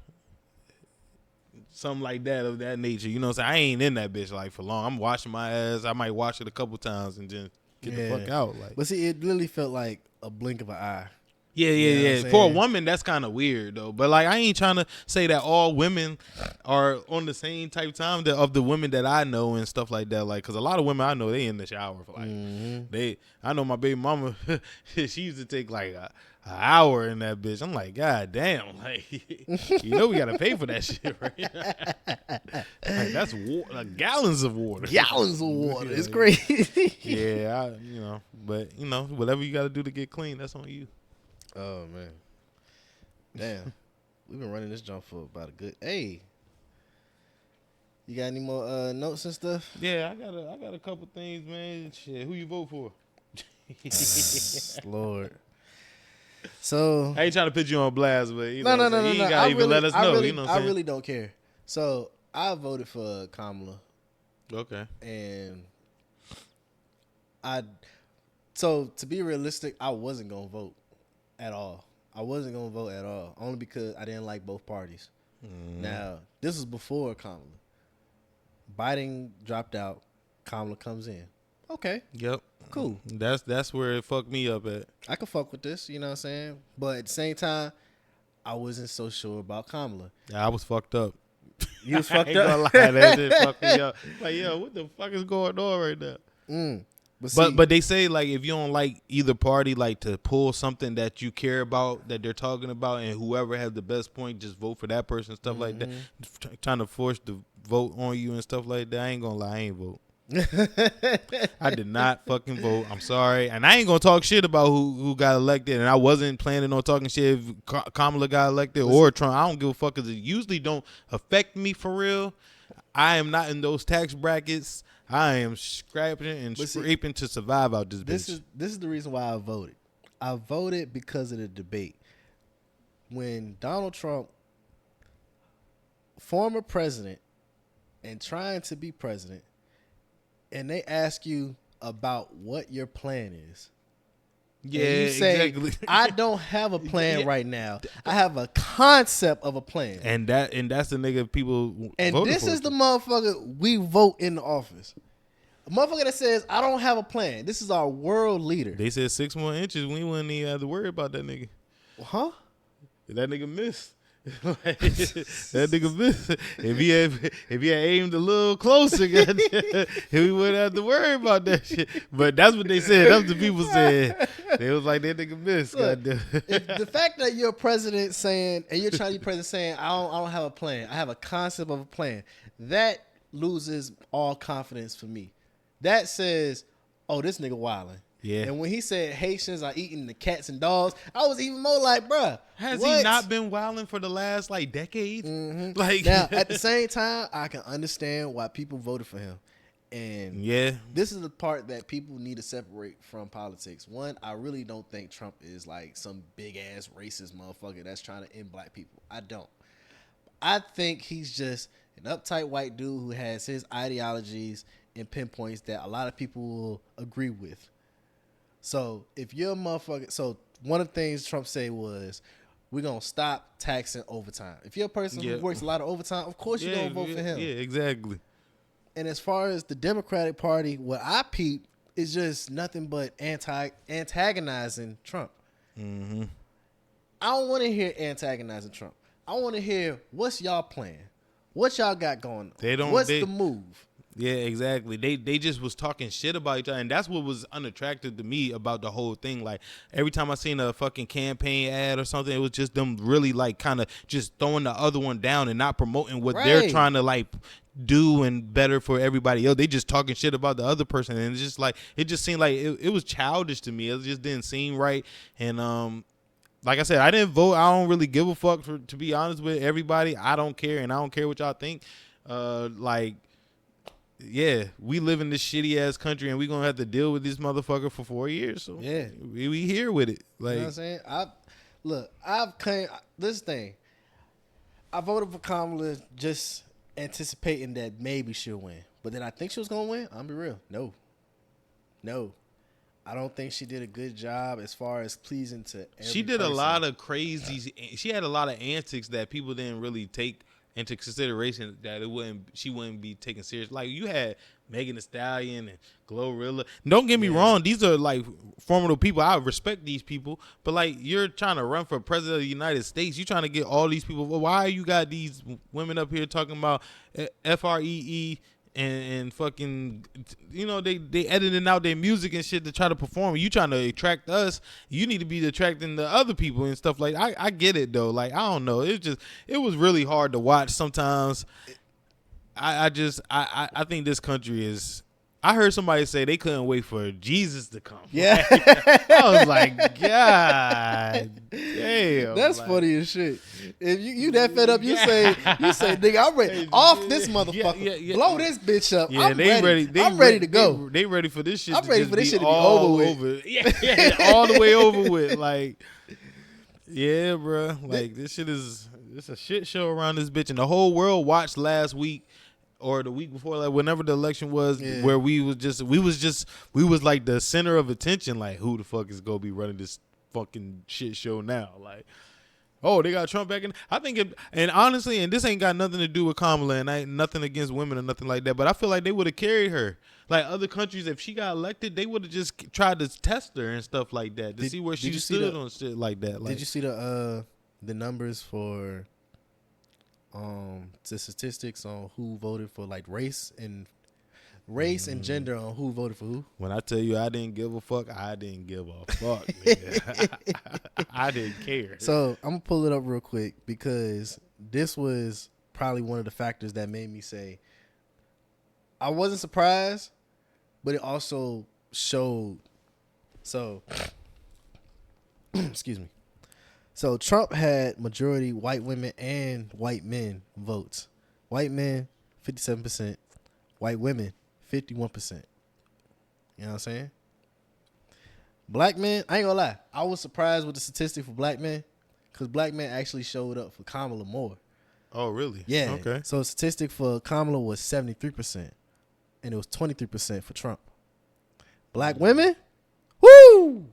S2: Something like that of that nature. You know what I'm saying? I ain't in that bitch like for long. I'm washing my ass. I might wash it a couple times and just get the fuck out. Like,
S1: but see, it literally felt like a blink of an eye.
S2: Yeah,
S1: You know what I'm
S2: yeah. For a
S1: saying?
S2: woman, that's kind of weird though. But like, I ain't trying to say that all women are on the same type of time of the women that I know and stuff like that. Like, cause a lot of women I know, they in the shower for like I know my baby mama. She used to take like a hour in that bitch. I'm like, God damn, like we gotta pay for that shit, right? Like that's like gallons of water.
S1: Gallons of water. It's
S2: Like,
S1: crazy.
S2: yeah, but whatever you gotta do to get clean, that's on you.
S1: Oh man, damn. We've been running this jump for about a good. Hey, you got any more notes and stuff?
S2: Yeah, I got a couple things, man. Shit, who you vote for?
S1: Lord. So
S2: I ain't trying to put you on blast, but
S1: no, no, no, no,
S2: you
S1: no.
S2: ain't gotta even let us know. You know what I'm
S1: I
S2: saying?
S1: really don't care. So I voted for Kamala,
S2: Okay.
S1: and I. So to be realistic, I wasn't gonna vote at all. I wasn't gonna vote at all, only because I didn't like both parties. Now this was before Kamala. Biden dropped out. Kamala comes in. Okay,
S2: Yep.
S1: cool.
S2: That's where it fucked me up at.
S1: I could fuck with this. You know what I'm saying? But at the same time, I wasn't so sure about Kamala.
S2: I was fucked up.
S1: You was
S2: I
S1: fucked
S2: ain't gonna
S1: up.
S2: lie, that shit fucked me up. Like, yo, what the fuck is going on right now?
S1: But see,
S2: But they say like if you don't like either party, like to pull something that you care about that they're talking about, and whoever has the best point, just vote for that person, stuff like that. Trying to force the vote on you and stuff like that. I ain't gonna lie, I ain't vote. I did not fucking vote. I'm sorry, and I ain't gonna talk shit about who got elected, and I wasn't planning on talking shit if Kamala got elected or Trump. I don't give a fuck because it usually don't affect me for real. I am not in those tax brackets. I am scraping and scraping to survive out this bitch.
S1: This is the reason why I voted. I voted because of the debate. When Donald Trump, former president, and trying to be president, and they ask you about what your plan is.
S2: Yeah,
S1: and you say,
S2: exactly.
S1: I don't have a plan right now. I have a concept of a plan.
S2: And that's the nigga people.
S1: And this is the motherfucker we vote in the office. A motherfucker that says, I don't have a plan. This is our world leader.
S2: They said 6 more inches. We wouldn't even have to worry about that nigga.
S1: Huh?
S2: That nigga missed. That nigga missed. If he had aimed a little closer, we wouldn't have to worry about that shit. But that's what they said. That's what the people said. They was like, that nigga missed.
S1: Look, the fact that you're a president saying, and you're trying to be president saying, I don't have a plan. I have a concept of a plan. That loses all confidence for me. That says, oh, this nigga wilding.
S2: Yeah.
S1: And when he said Haitians are eating the cats and dogs, I was even more like, bruh.
S2: Has
S1: what?
S2: he not been wilding for the last like decade?
S1: Mm-hmm.
S2: Like
S1: now, at the same time, I can understand why people voted for him. And
S2: yeah,
S1: this is the part that people need to separate from politics. One, I really don't think Trump is like some big ass racist motherfucker that's trying to end black people. I don't. I think he's just an uptight white dude who has his ideologies and pinpoints that a lot of people will agree with. So if you're a motherfucker, so one of the things Trump said was, we're going to stop taxing overtime. If you're a person who works a lot of overtime, of course you're going to vote for him.
S2: Yeah, exactly.
S1: And as far as the Democratic Party, what I peep is just nothing but antagonizing Trump. Mm-hmm. I don't want to hear antagonizing Trump. I want to hear, what's y'all plan? What y'all got going on? What's the move?
S2: Yeah, exactly. They just was talking shit about each other, and that's what was unattractive to me about the whole thing. Like every time I seen a fucking campaign ad or something, it was just them really like kind of just throwing the other one down and not promoting what they're trying to like do and better for everybody else. They just talking shit about the other person, and it's just like it just seemed like it was childish to me. It just didn't seem right. And like I said, I didn't vote. I don't really give a fuck to be honest with everybody. I don't care, and I don't care what y'all think. Yeah, we live in this shitty ass country, and we gonna have to deal with this motherfucker for 4 years. So
S1: yeah,
S2: we here with it. Like,
S1: you know what I'm saying? This thing. I voted for Kamala just anticipating that maybe she'll win, but did I think she was gonna win? I'm be real. No. I don't think she did a good job as far as pleasing to every
S2: She did
S1: person.
S2: a lot of crazy. She had a lot of antics that people didn't really take into consideration that she wouldn't be taken serious. Like you had Megan Thee Stallion and Glorilla. Don't get me wrong; these are like formidable people. I respect these people, but like you're trying to run for president of the United States, you're trying to get all these people. Well, why you got these women up here talking about FREE? And fucking, you know, they editing out their music and shit to try to perform. You trying to attract us. You need to be attracting the other people and stuff like that. I get it though. Like, I don't know. It was really hard to watch sometimes. I think this country is. I heard somebody say they couldn't wait for Jesus to come.
S1: Yeah.
S2: I was like, God damn.
S1: That's
S2: like,
S1: funny as shit. If you that fed up, you say, nigga, I'm ready. Off this motherfucker.
S2: Yeah.
S1: Blow this bitch up.
S2: Yeah,
S1: I'm ready. I'm ready to go.
S2: They ready for this shit.
S1: I'm ready for this shit to be
S2: all
S1: over with.
S2: Yeah, all the way over with. Like, yeah, bro. Like this is a shit show around this bitch, and the whole world watched last week. Or the week before, like whenever the election was, where we was like the center of attention. Like, who the fuck is gonna be running this fucking shit show now? Like, oh, they got Trump back in. I think and honestly, and this ain't got nothing to do with Kamala, and I ain't nothing against women or nothing like that. But I feel like they would have carried her. Like other countries, if she got elected, they would have just tried to test her and stuff like that to see where she stood on shit like that. Like,
S1: did you see the numbers for? The statistics on who voted for like race and gender on who voted for who.
S2: When I tell you I didn't give a fuck, I didn't give a fuck. Nigga. I didn't care.
S1: So I'm gonna pull it up real quick because this was probably one of the factors that made me say I wasn't surprised, but it also showed. So, excuse me. So Trump had majority white women and white men votes. White men, 57%. White women, 51%. You know what I'm saying? Black men, I ain't gonna lie. I was surprised with the statistic for black men because black men actually showed up for Kamala more.
S2: Oh, really?
S1: Yeah.
S2: Okay.
S1: So the statistic for Kamala was 73%. And it was 23% for Trump. Black women, woo!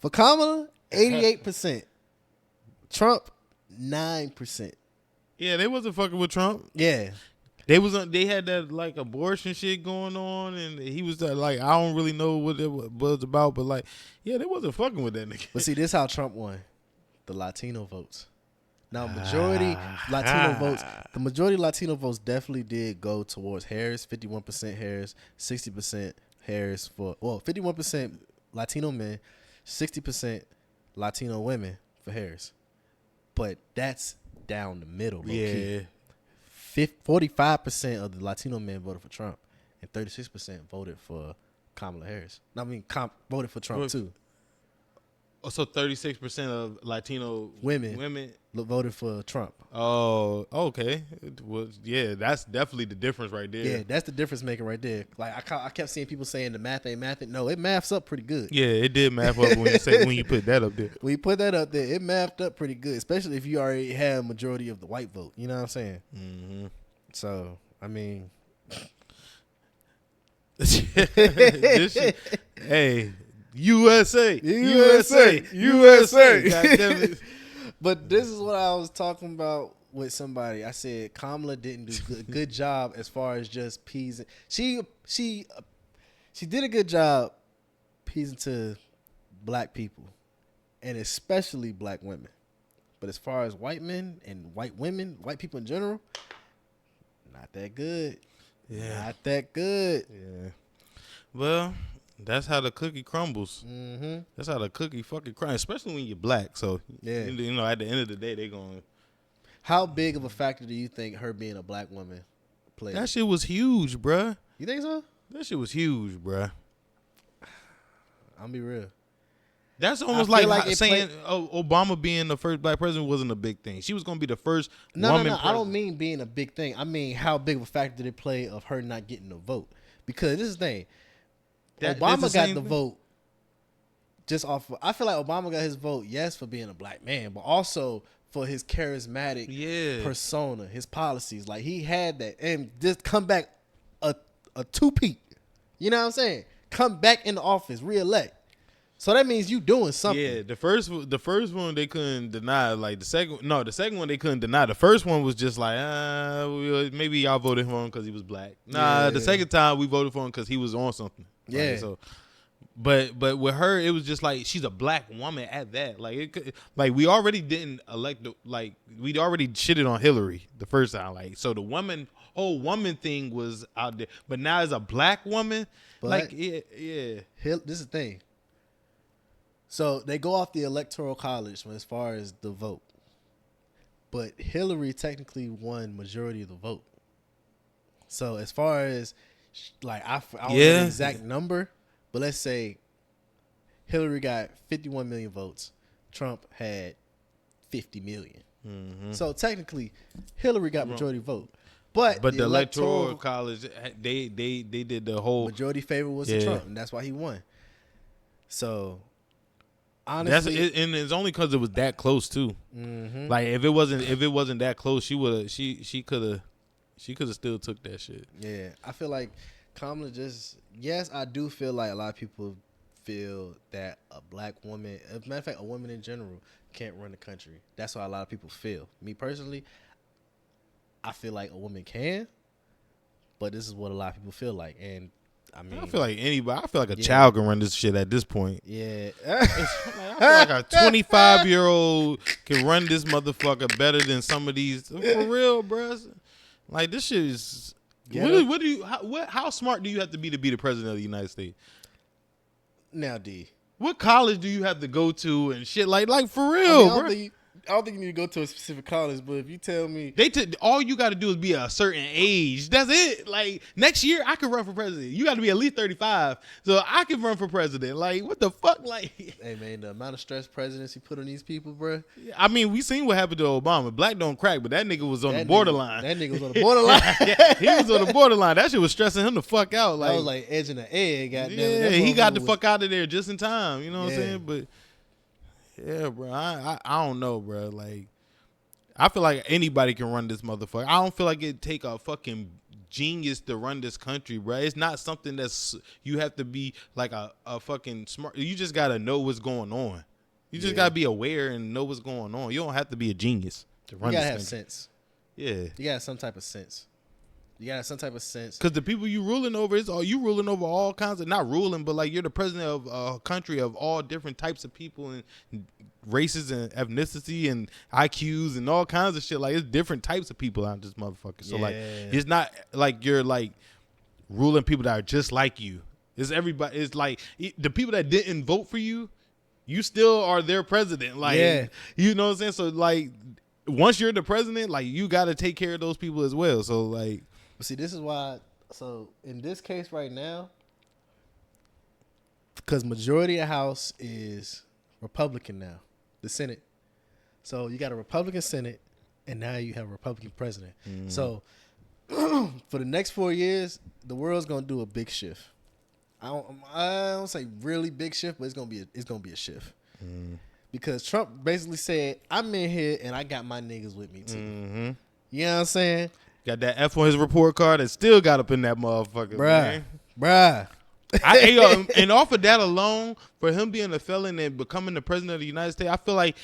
S1: For Kamala, 88%. Trump, 9%.
S2: Yeah, they wasn't fucking with Trump.
S1: Yeah.
S2: They had that like abortion shit going on, and he was like, I don't really know what it was about, but like, yeah, they wasn't fucking with that nigga.
S1: But see, this is how Trump won. The Latino votes. Now, majority Latino votes, the majority Latino votes definitely did go towards Harris, 51% Harris, 60% Harris 51% Latino men, 60% Latino women for Harris. But that's down the middle, bro.
S2: Yeah.
S1: 45% of the Latino men voted for Trump, and 36% voted for Kamala Harris. Voted for Trump too.
S2: So 36% of Latino women
S1: voted for Trump.
S2: Oh, okay. Yeah, that's definitely the difference right there.
S1: Yeah, that's the difference maker right there. Like I kept seeing people saying the math ain't mathing. No, it maths up pretty good.
S2: Yeah, it did math up when you put that up there.
S1: When you put that up there, it mathed up pretty good, especially if you already have a majority of the white vote. You know what I'm saying?
S2: Mm-hmm.
S1: So, I mean,
S2: this shit, hey, USA. God damn it.
S1: But this is what I was talking about with somebody. I said Kamala didn't do a good job as far as just appeasing. She did a good job appeasing to black people, and especially black women. But as far as white men and white women, white people in general, not that good.
S2: Yeah,
S1: not that good.
S2: Yeah. Well, that's how the cookie crumbles.
S1: Mm-hmm.
S2: That's how the cookie fucking crumbles, especially when you're black. So,
S1: yeah,
S2: you know, at the end of the day, they're going.
S1: How big of a factor do you think her being a black woman played?
S2: That shit was huge, bruh.
S1: You think so?
S2: That shit was huge, bruh.
S1: I'll be real.
S2: That's almost like saying Obama being the first black president wasn't a big thing. She was going to be the first woman president.
S1: I don't mean being a big thing. I mean how big of a factor did it play of her not getting the vote? Because this is the thing. Obama got the vote just off of, I feel like Obama got his vote, yes, for being a black man, but also for his charismatic persona, his policies. Like, he had that. And just come back a two-peat. You know what I'm saying? Come back in the office, re-elect. So that means you doing something.
S2: Yeah, the first one they couldn't deny. Like the second one they couldn't deny. The first one was just like, maybe y'all voted for him because he was black. Nah,
S1: Yeah.
S2: the second time we voted for him because he was on something.
S1: Yeah.
S2: Like, so, but with her, it was just like she's a black woman at that. Like like we already didn't elect. Like we'd already shitted on Hillary the first time. Like so the whole woman thing was out there. But now as a black woman,
S1: But
S2: like yeah.
S1: this is the thing. So they go off the electoral college as far as the vote, but Hillary technically won majority of the vote. So as far as like I don't know the exact number, but let's say Hillary got 51 million votes, Trump had 50 million. Mm-hmm. So technically, Hillary got majority vote. But
S2: the electoral college, they did the whole
S1: majority favor was to Trump, and that's why he won. So honestly,
S2: and it's only because it was that close too. Mm-hmm. Like if it wasn't that close, she could have still took that shit.
S1: Yeah, I feel like Kamala yes, I do feel like a lot of people feel that a black woman, as a matter of fact, a woman in general can't run the country. That's what a lot of people feel. Me personally, I feel like a woman can, but this is what a lot of people feel like. And I mean,
S2: I feel like a child can run this shit at this point.
S1: Yeah.
S2: I feel like a 25-year-old can run this motherfucker better than some of these. For real, bruh. Like this shit is. How smart do you have to be the president of the United States?
S1: Now, D.
S2: What college do you have to go to and shit like for real, bro?
S1: I don't think you need to go to a specific college, but if you tell me
S2: all you got to do is be a certain age. That's it. Like next year, I could run for president. You got to be at least 35, so I can run for president. Like what the fuck? Like,
S1: hey man, the amount of stress presidents he put on these people, bro.
S2: I mean, we seen what happened to Obama. Black don't crack, but that nigga was on the borderline.
S1: That nigga was on the borderline.
S2: He was on the borderline. That shit was stressing him the fuck out. Like,
S1: I was like edging the egg. Goddamn.
S2: Yeah, he got the fuck out of there just in time. You know what I'm saying? But yeah, bro, I don't know, bro. Like. I feel like anybody can run this motherfucker. I don't feel like it take a fucking genius to run this country, bro. It's not something that's you have to be like a fucking smart. You just gotta know what's going on. You just gotta be aware and know what's going on. You don't have to be a genius to run this country. You gotta have
S1: sense.
S2: Yeah,
S1: you gotta have some type of sense. You gotta have some type of sense.
S2: Because the people you ruling over you ruling over all kinds of, not ruling, but like you're the president of a country of all different types of people and races and ethnicity and IQs and all kinds of shit. Like it's different types of people out this motherfucker. So like it's not like you're like ruling people that are just like you. It's everybody. It's like the people that didn't vote for you, you still are their president. Like you know what I'm saying? So like once you're the president, like you got to take care of those people as well. So like.
S1: But see, this is why. So in this case right now, because majority of the House is Republican now, the Senate. So you got a Republican Senate, and now you have a Republican president. Mm-hmm. So for the next 4 years, the world's gonna do a big shift. I don't say really big shift, but it's gonna be a shift. Mm-hmm. Because Trump basically said, "I'm in here and I got my niggas with me too." Mm-hmm. You know what I'm saying?
S2: Got that F on his report card and still got up in that motherfucker,
S1: bruh.
S2: And off of that alone, for him being a felon and becoming the president of the United States, I feel like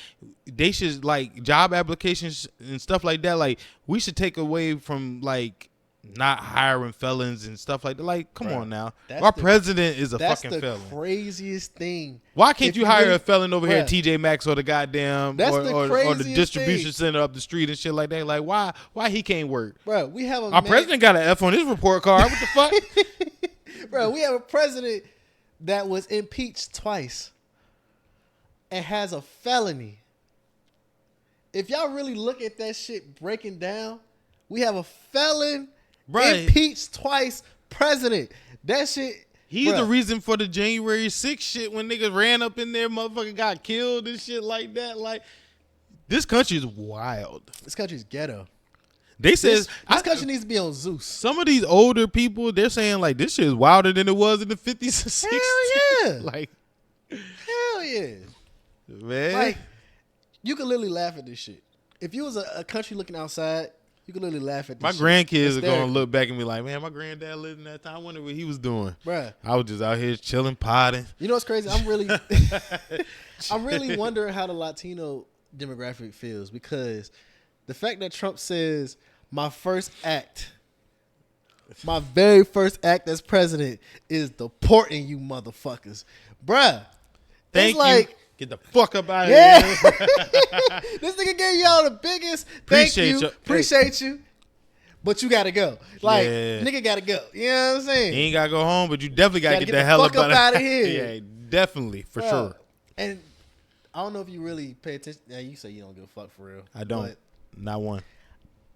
S2: they should, like, job applications and stuff like that, like, we should take away from, like, not hiring felons and stuff like that. Like, come on now. Our president is a fucking felon.
S1: That's the craziest thing.
S2: Why can't you hire a felon over here at TJ Maxx or the goddamn or the distribution center up the street and shit like that? Like, why he can't work?
S1: Bro, we have
S2: our president got an F on his report card. What the fuck?
S1: Bro, we have a president that was impeached twice and has a felony. If y'all really look at that shit breaking down, we have a felon impeached twice president. That shit.
S2: He's the reason for the January 6th shit when niggas ran up in there, motherfucker got killed and shit like that. Like, this country is wild.
S1: This country's ghetto.
S2: They says
S1: this country needs to be on Zeus.
S2: Some of these older people, they're saying like this shit is wilder than it was in the 50s and 60s.
S1: Hell yeah.
S2: Like,
S1: hell yeah.
S2: Man.
S1: Like, you can literally laugh at this shit. If you was a country looking outside You can literally laugh at this
S2: My
S1: shit.
S2: grandkids are gonna
S1: Hysterical.
S2: look back and be like, "Man, my granddad lived in that time. I wonder what he was doing."
S1: Bruh.
S2: I was just out here chilling, potting.
S1: You know what's crazy? I'm really wondering how the Latino demographic feels because the fact that Trump says my very first act as president is deporting you motherfuckers, bruh.
S2: Thank
S1: It's like,
S2: you. Get the fuck up out of
S1: yeah,
S2: here.
S1: this nigga gave y'all the biggest appreciate you, but you gotta go. Like,
S2: Yeah.
S1: nigga gotta go. You know what I'm saying?
S2: You ain't gotta go home, but you definitely gotta get the hell
S1: fuck up out of here.
S2: Yeah, definitely, for
S1: Bruh.
S2: sure.
S1: And I don't know if you really pay attention. Yeah, you say you don't give a fuck for real.
S2: I don't.
S1: But
S2: Not one.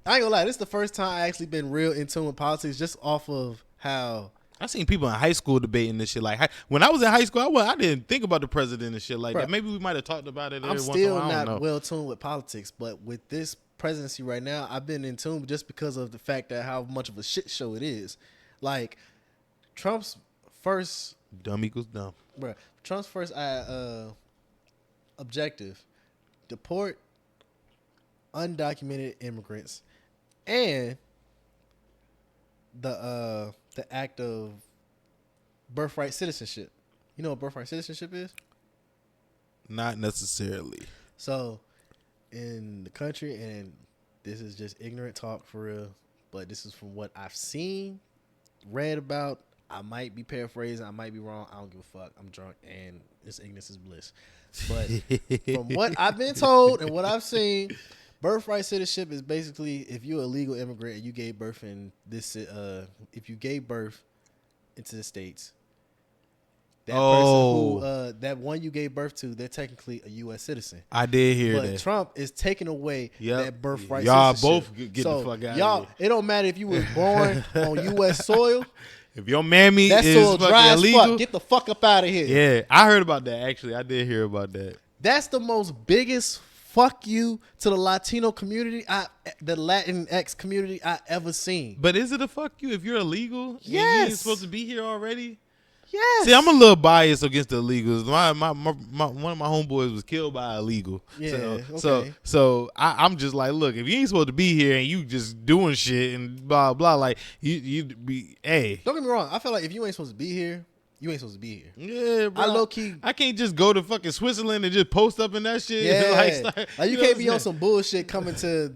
S1: I ain't gonna lie. This is the first time I actually been real in tune with politics, just off of how.
S2: I seen people in high school debating this shit. Like when I was in high school, I didn't think about the president and shit like
S1: Bruh.
S2: that. Maybe we might have talked about it.
S1: I'm
S2: Every
S1: still
S2: once in a while. I
S1: not
S2: don't know.
S1: well tuned with politics, but with this presidency right now, I've been in tune just because of the fact that how much of a shit show it is. Like Trump's first,
S2: Dumb equals dumb.
S1: bruh, Trump's first objective: deport undocumented immigrants and the act of birthright citizenship. You know what birthright citizenship is?
S2: Not necessarily.
S1: So, in the country, and this is just ignorant talk for real, but this is from what I've seen, read about. I might be paraphrasing. I might be wrong. I don't give a fuck. I'm drunk, and this ignorance is bliss. But from what I've been told and what I've seen, birthright citizenship is basically if you're a legal immigrant and you gave birth in this, if you gave birth into the States, that person who that one you gave birth to, they're technically a U.S. citizen.
S2: I did hear
S1: But
S2: that.
S1: Trump is taking away
S2: Yep.
S1: that birthright
S2: Y'all
S1: citizenship.
S2: both get
S1: So
S2: the fuck out
S1: y'all,
S2: of here.
S1: it don't matter if you was born on U.S. soil.
S2: If your mammy
S1: That
S2: is
S1: soil
S2: fucking
S1: dry as
S2: illegal,
S1: fuck. Get the fuck up out of here.
S2: yeah, I heard about that. Actually, I did hear about that.
S1: That's the most biggest fuck you to the Latino community, the Latinx community I ever seen.
S2: But is it a fuck you if you're illegal? And you
S1: Yes.
S2: ain't supposed to be here already.
S1: Yes.
S2: See, I'm a little biased against the illegals. My one of my homeboys was killed by an illegal.
S1: Yeah, okay.
S2: So I'm just like, look, if you ain't supposed to be here and you just doing shit and blah blah, like you be, hey.
S1: Don't get me wrong. I feel like if you ain't supposed to be here, you ain't supposed to be here.
S2: Yeah, bro.
S1: I low key.
S2: I can't just go to fucking Switzerland and just post up in that shit.
S1: Yeah.
S2: Like
S1: you
S2: know
S1: can't
S2: what
S1: be
S2: I'm
S1: on
S2: saying?
S1: some bullshit coming to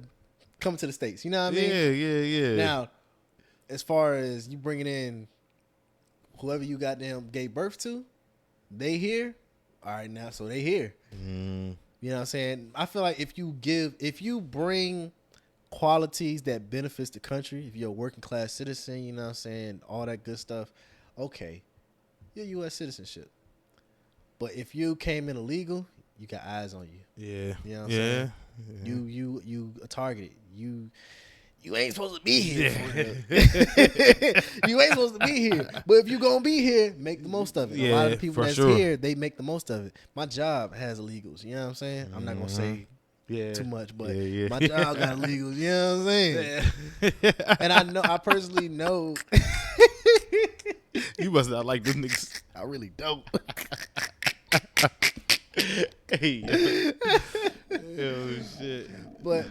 S1: the States. You know what I mean?
S2: Yeah.
S1: Now, as far as you bringing in whoever you goddamn gave birth to, they here. All right, now so they here. You know what I'm saying? I feel like if you bring qualities that benefits the country, if you're a working class citizen, you know what I'm saying, all that good stuff, okay, you're U.S. citizenship. But if you came in illegal, you got eyes on you.
S2: Yeah.
S1: You know what I'm saying? You a target. You ain't supposed to be here. For real. You ain't supposed to be here. But if you gonna be here, make the most of it. A lot of the people that's here, they make the most of it. My job has illegals. You know what I'm saying? I'm not gonna say too much, but my job got illegals. You know what I'm saying? And I personally know.
S2: You must not like this niggas.
S1: I really don't.
S2: Hey. Oh shit.
S1: But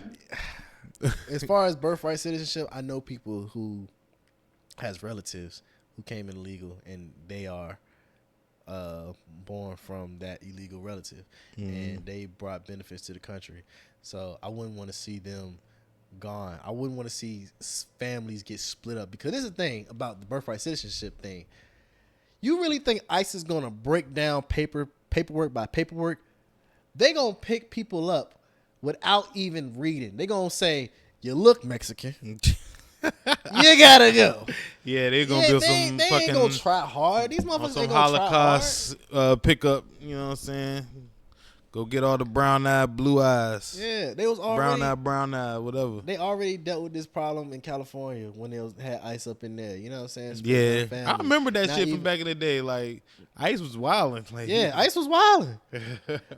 S1: as far as birthright citizenship, I know people who has relatives who came in illegal and they are born from that illegal relative, and they brought benefits to the country. So I wouldn't want to see them gone. I wouldn't want to see families get split up, because this is the thing about the birthright citizenship thing. You really think ICE is gonna break down paperwork by paperwork? They gonna pick people up without even reading. They gonna say, "You look Mexican. You gotta go."
S2: Yeah, they're gonna build some
S1: they
S2: fucking
S1: ain't gonna try hard. These motherfuckers
S2: some
S1: ain't gonna
S2: Holocaust pickup. You know what I'm saying? Go get all the brown eye, blue eyes.
S1: try hard. Yeah, they was already
S2: Brown eye, whatever.
S1: They already dealt with this problem in California when they had ICE up in there. You know what I'm saying?
S2: Yeah,
S1: Splitting
S2: I remember that
S1: Not
S2: shit
S1: even-
S2: from back in the day. Like ICE was wilding. Like
S1: Yeah, ICE was wilding.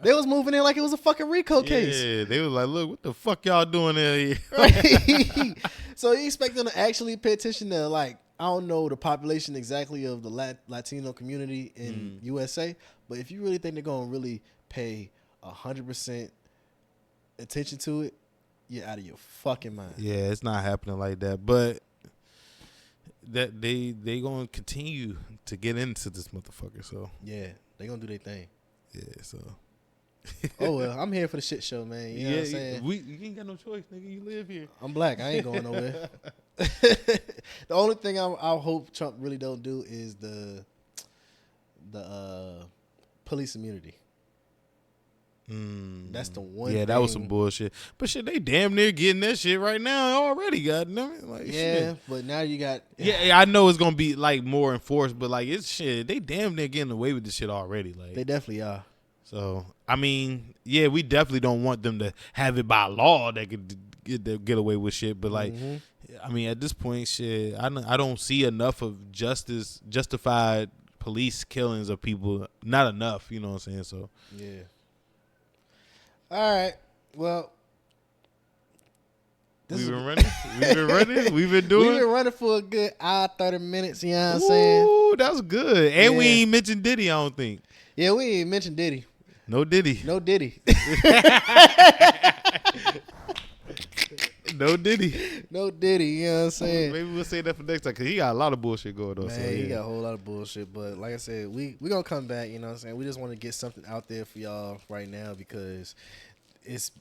S1: They was moving in like it was a fucking RICO case.
S2: Yeah, they was like, "Look, what the fuck y'all doing there?"
S1: Right? So you expect them to actually pay attention to, like, I don't know the population exactly of the Latino community in USA, but if you really think they're gonna really pay 100% attention to it, You're out of your fucking mind.
S2: Yeah, it's not happening like that. But that they gonna continue to get into this motherfucker. So
S1: Yeah, they gonna do their thing.
S2: yeah, so
S1: Oh well, I'm here for the shit show, man. You know what I'm saying?
S2: you ain't got no choice, nigga. You live here.
S1: I'm black. I ain't going nowhere. The only thing I hope Trump really don't do is the police immunity. That's the one.
S2: Yeah, that was some bullshit. But shit, they damn near getting that shit right now already. Goddamn it, like
S1: Yeah,
S2: shit.
S1: but now you got.
S2: Yeah, I know it's gonna be like more enforced, but like it's shit. They damn near getting away with this shit already. Like
S1: They definitely are.
S2: so, I mean, yeah, we definitely don't want them to have it by law that could get away with shit. But like, I mean, at this point, shit, I don't see enough of justified police killings of people. Not enough, you know what I'm saying? So
S1: Yeah. All right. Well,
S2: we've been running. We've been running. We've been doing.
S1: We've been running for a good hour, 30 minutes. You know what I'm saying?
S2: Ooh, that was good. And we
S1: Yeah.
S2: ain't mentioned Diddy, I don't think.
S1: Yeah, we ain't mentioned Diddy.
S2: No Diddy.
S1: No Diddy.
S2: No Diddy.
S1: No Diddy. You know what I'm saying?
S2: Maybe we'll say that for next time because he got a lot of bullshit going on.
S1: Man,
S2: so, yeah.
S1: he got a whole lot of bullshit. But like I said, we going to come back. You know what I'm saying? We just want to get something out there for y'all right now because it's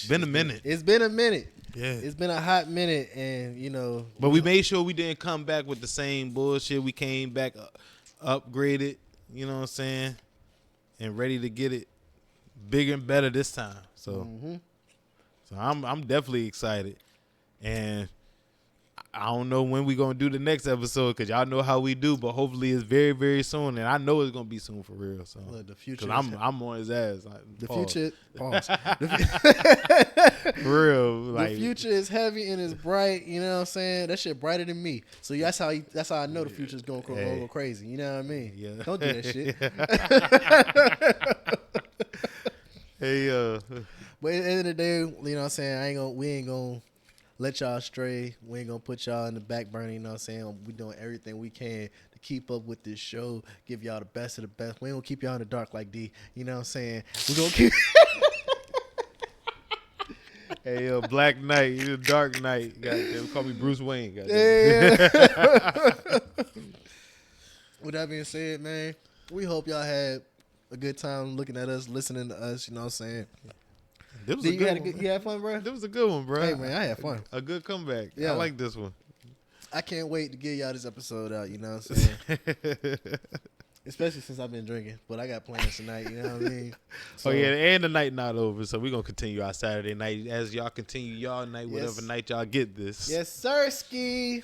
S2: been a minute.
S1: It's been a minute.
S2: Yeah.
S1: It's been a hot minute. And, you know.
S2: But we made sure we didn't come back with the same bullshit. We came back upgraded, you know what I'm saying, and ready to get it bigger and better this time. So, so I'm definitely excited, and I don't know when we gonna do the next episode because y'all know how we do, but hopefully it's very very soon, and I know it's gonna be soon for real. So
S1: Look, the future.
S2: Cause I'm on his ass. Like,
S1: the
S2: pause.
S1: future. Pause.
S2: For real. Like
S1: The future is heavy and it's bright. You know what I'm saying? That shit brighter than me. So that's how I know the future's going to go crazy. You know what I mean?
S2: Yeah.
S1: Don't do that shit.
S2: Hey,
S1: But at the end of the day, you know what I'm saying? We ain't gonna let y'all stray. We ain't gonna put y'all in the back burner. You know what I'm saying? We doing everything we can to keep up with this show. Give y'all the best of the best. We ain't gonna keep y'all in the dark like D. You know what I'm saying? We gonna keep.
S2: hey, Black Knight, you the Dark Knight. Goddamn, call me Bruce Wayne. Goddamn.
S1: Yeah. With that being said, man, we hope y'all had a good time looking at us, listening to us. You know what I'm saying?
S2: That was a good one.
S1: You had fun, bro?
S2: That was a good one, bro.
S1: Hey, man, I had fun.
S2: A good comeback.
S1: Yeah.
S2: I like this one.
S1: I can't wait to get y'all this episode out. You know what I'm saying? Especially since I've been drinking, but I got plans tonight. You know what I mean? So,
S2: Oh yeah, and the night not over, so we're gonna continue our Saturday night as y'all continue y'all night, whatever night y'all get this.
S1: Yes, sir, Ski.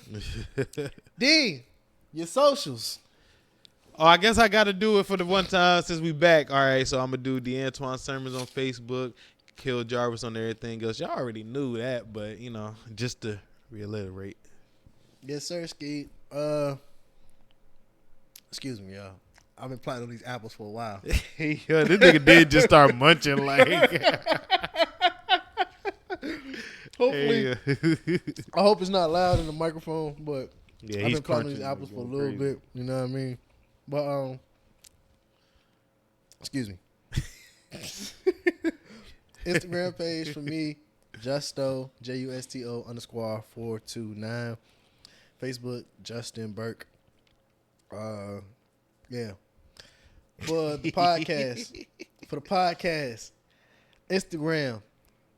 S1: D, your socials.
S2: Oh, I guess I got to do it for the one time since we back. All right, so I'm gonna do the Antoine Sermons on Facebook, Kill Jarvis on everything else. Y'all already knew that, but you know, just to reiterate.
S1: Yes, sir, Ski. Excuse me, y'all. I've been planting on these apples for a while.
S2: Yo, this nigga did just start munching like.
S1: Hopefully, I hope it's not loud in the microphone, but
S2: Yeah,
S1: I've
S2: he's
S1: been planting these
S2: crunching,
S1: apples for a
S2: going
S1: little
S2: crazy.
S1: bit. You know what I mean? But excuse me. Instagram page for me, Justo JUSTO_429. Facebook, Justin Burke. Yeah. For the podcast, Instagram,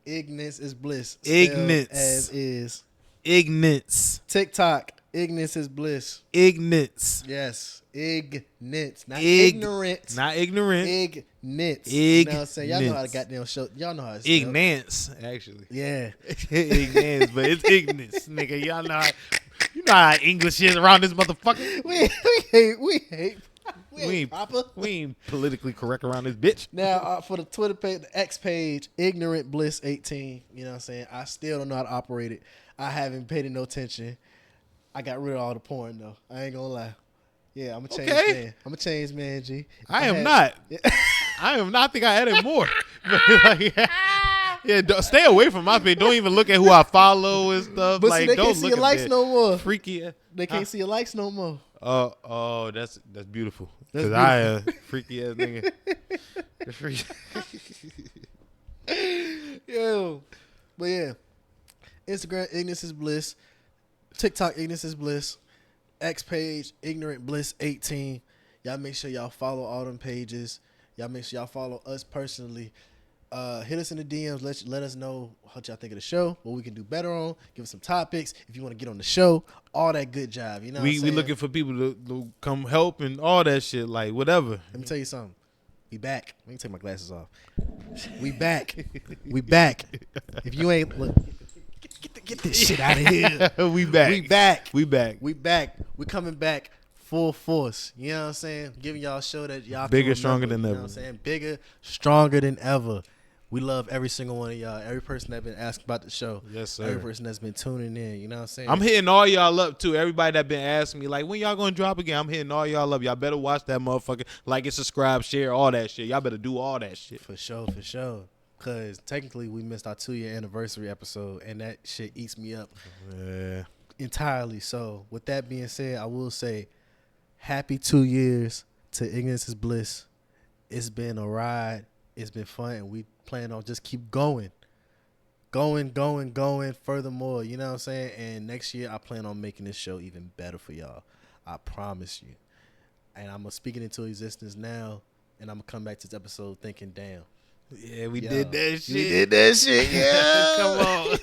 S1: Ignance is Bliss.
S2: Ignance.
S1: As is.
S2: Ignance.
S1: TikTok, Ignance is Bliss.
S2: Ignance.
S1: Yes. Ignance. Not ignorant.
S2: Not ignorant.
S1: Ignance. You know what I'm saying? Y'all know how to
S2: Ignance.
S1: goddamn show. Y'all know how to spell.
S2: Ignance, actually.
S1: Yeah.
S2: Ignance, but it's Ignance, nigga. Y'all know how, you know how English is around this motherfucker.
S1: We ain't proper.
S2: We ain't politically correct around this bitch.
S1: Now, for the Twitter page, the X page, Ignorant Bliss 18. You know what I'm saying? I still don't know how to operate it. I haven't paid it no attention. I got rid of all the porn, though. I ain't gonna lie. Yeah, I'm a changed man. I'm a changed man, G.
S2: I am not. I am not. I think I added more. Yeah, stay away from my page. Don't even look at who I follow and stuff.
S1: But
S2: like,
S1: see, they
S2: don't
S1: can't see
S2: look
S1: your
S2: at
S1: likes
S2: that.
S1: no more.
S2: Freaky.
S1: They can't see your likes no more.
S2: Oh, that's beautiful.
S1: That's
S2: Because I a freaky ass nigga.
S1: Yo. But yeah, Instagram, Ignance is Bliss. TikTok, Ignance is Bliss. X page, Ignorant Bliss 18. Y'all make sure y'all follow all them pages. Y'all make sure y'all follow us personally. Hit us in the DMs. Let us know what y'all think of the show, what we can do better on. Give us some topics. If you want to get on the show, all that good job. You know what I'm
S2: We
S1: saying?
S2: looking for people to come help and all that shit, like whatever.
S1: Let me tell you something. We back. Let me take my glasses off. We back. We back. If you ain't look, get this shit out of here.
S2: We back.
S1: We back.
S2: We back.
S1: We back. We coming back full force. You know what I'm saying? Giving y'all a show that y'all
S2: Bigger,
S1: can
S2: stronger
S1: remember,
S2: than
S1: you know
S2: ever.
S1: what I'm saying? Bigger, stronger than ever. We love every single one of y'all. Every person that been asking about the show.
S2: Yes, sir.
S1: Every person that's been tuning in. You know what I'm saying?
S2: I'm hitting all y'all up too. Everybody that been asking me like, when y'all gonna drop again? I'm hitting all y'all up. Y'all better watch that motherfucker. Like and subscribe, share, all that shit. Y'all better do all that shit.
S1: For sure, for sure. Because technically we missed our 2-year anniversary episode, and that shit eats me up
S2: Yeah.
S1: entirely. So with that being said, I will say happy 2 years to Ignance is Bliss. It's been a ride. It's been fun, and we plan on just keep going. Going. Furthermore, you know what I'm saying? And next year, I plan on making this show even better for y'all. I promise you. And I'm going to speak it into existence now, and I'm going to come back to this episode thinking, damn.
S2: Yeah, we
S1: Yo,
S2: did that shit.
S1: We did that shit, yeah.
S2: Come on.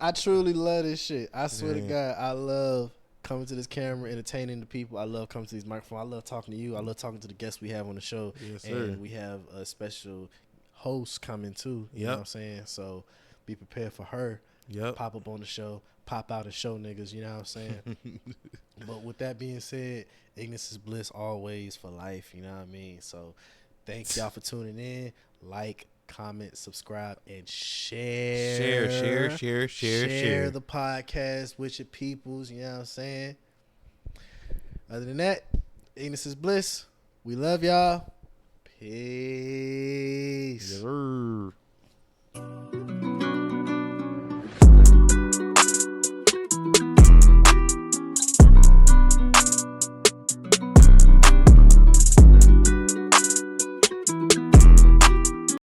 S1: I truly love this shit. I swear to
S2: Yeah.
S1: God, I love coming to this camera, entertaining the people. I love coming to these microphones. I love talking to you. I love talking to the guests we have on the show.
S2: Yes, sir.
S1: And we have a special host coming too. You know what I'm saying? So be prepared for her.
S2: Yep.
S1: Pop up on the show, pop out and show niggas, you know what I'm saying? But with that being said, Ignorance is Bliss always for life, you know what I mean? So thank y'all for tuning in. Like, comment, subscribe, and share. Share the podcast with your peoples, you know what I'm saying? Other than that, Ignorance is Bliss. We love y'all. Peace.
S2: Yes, sir.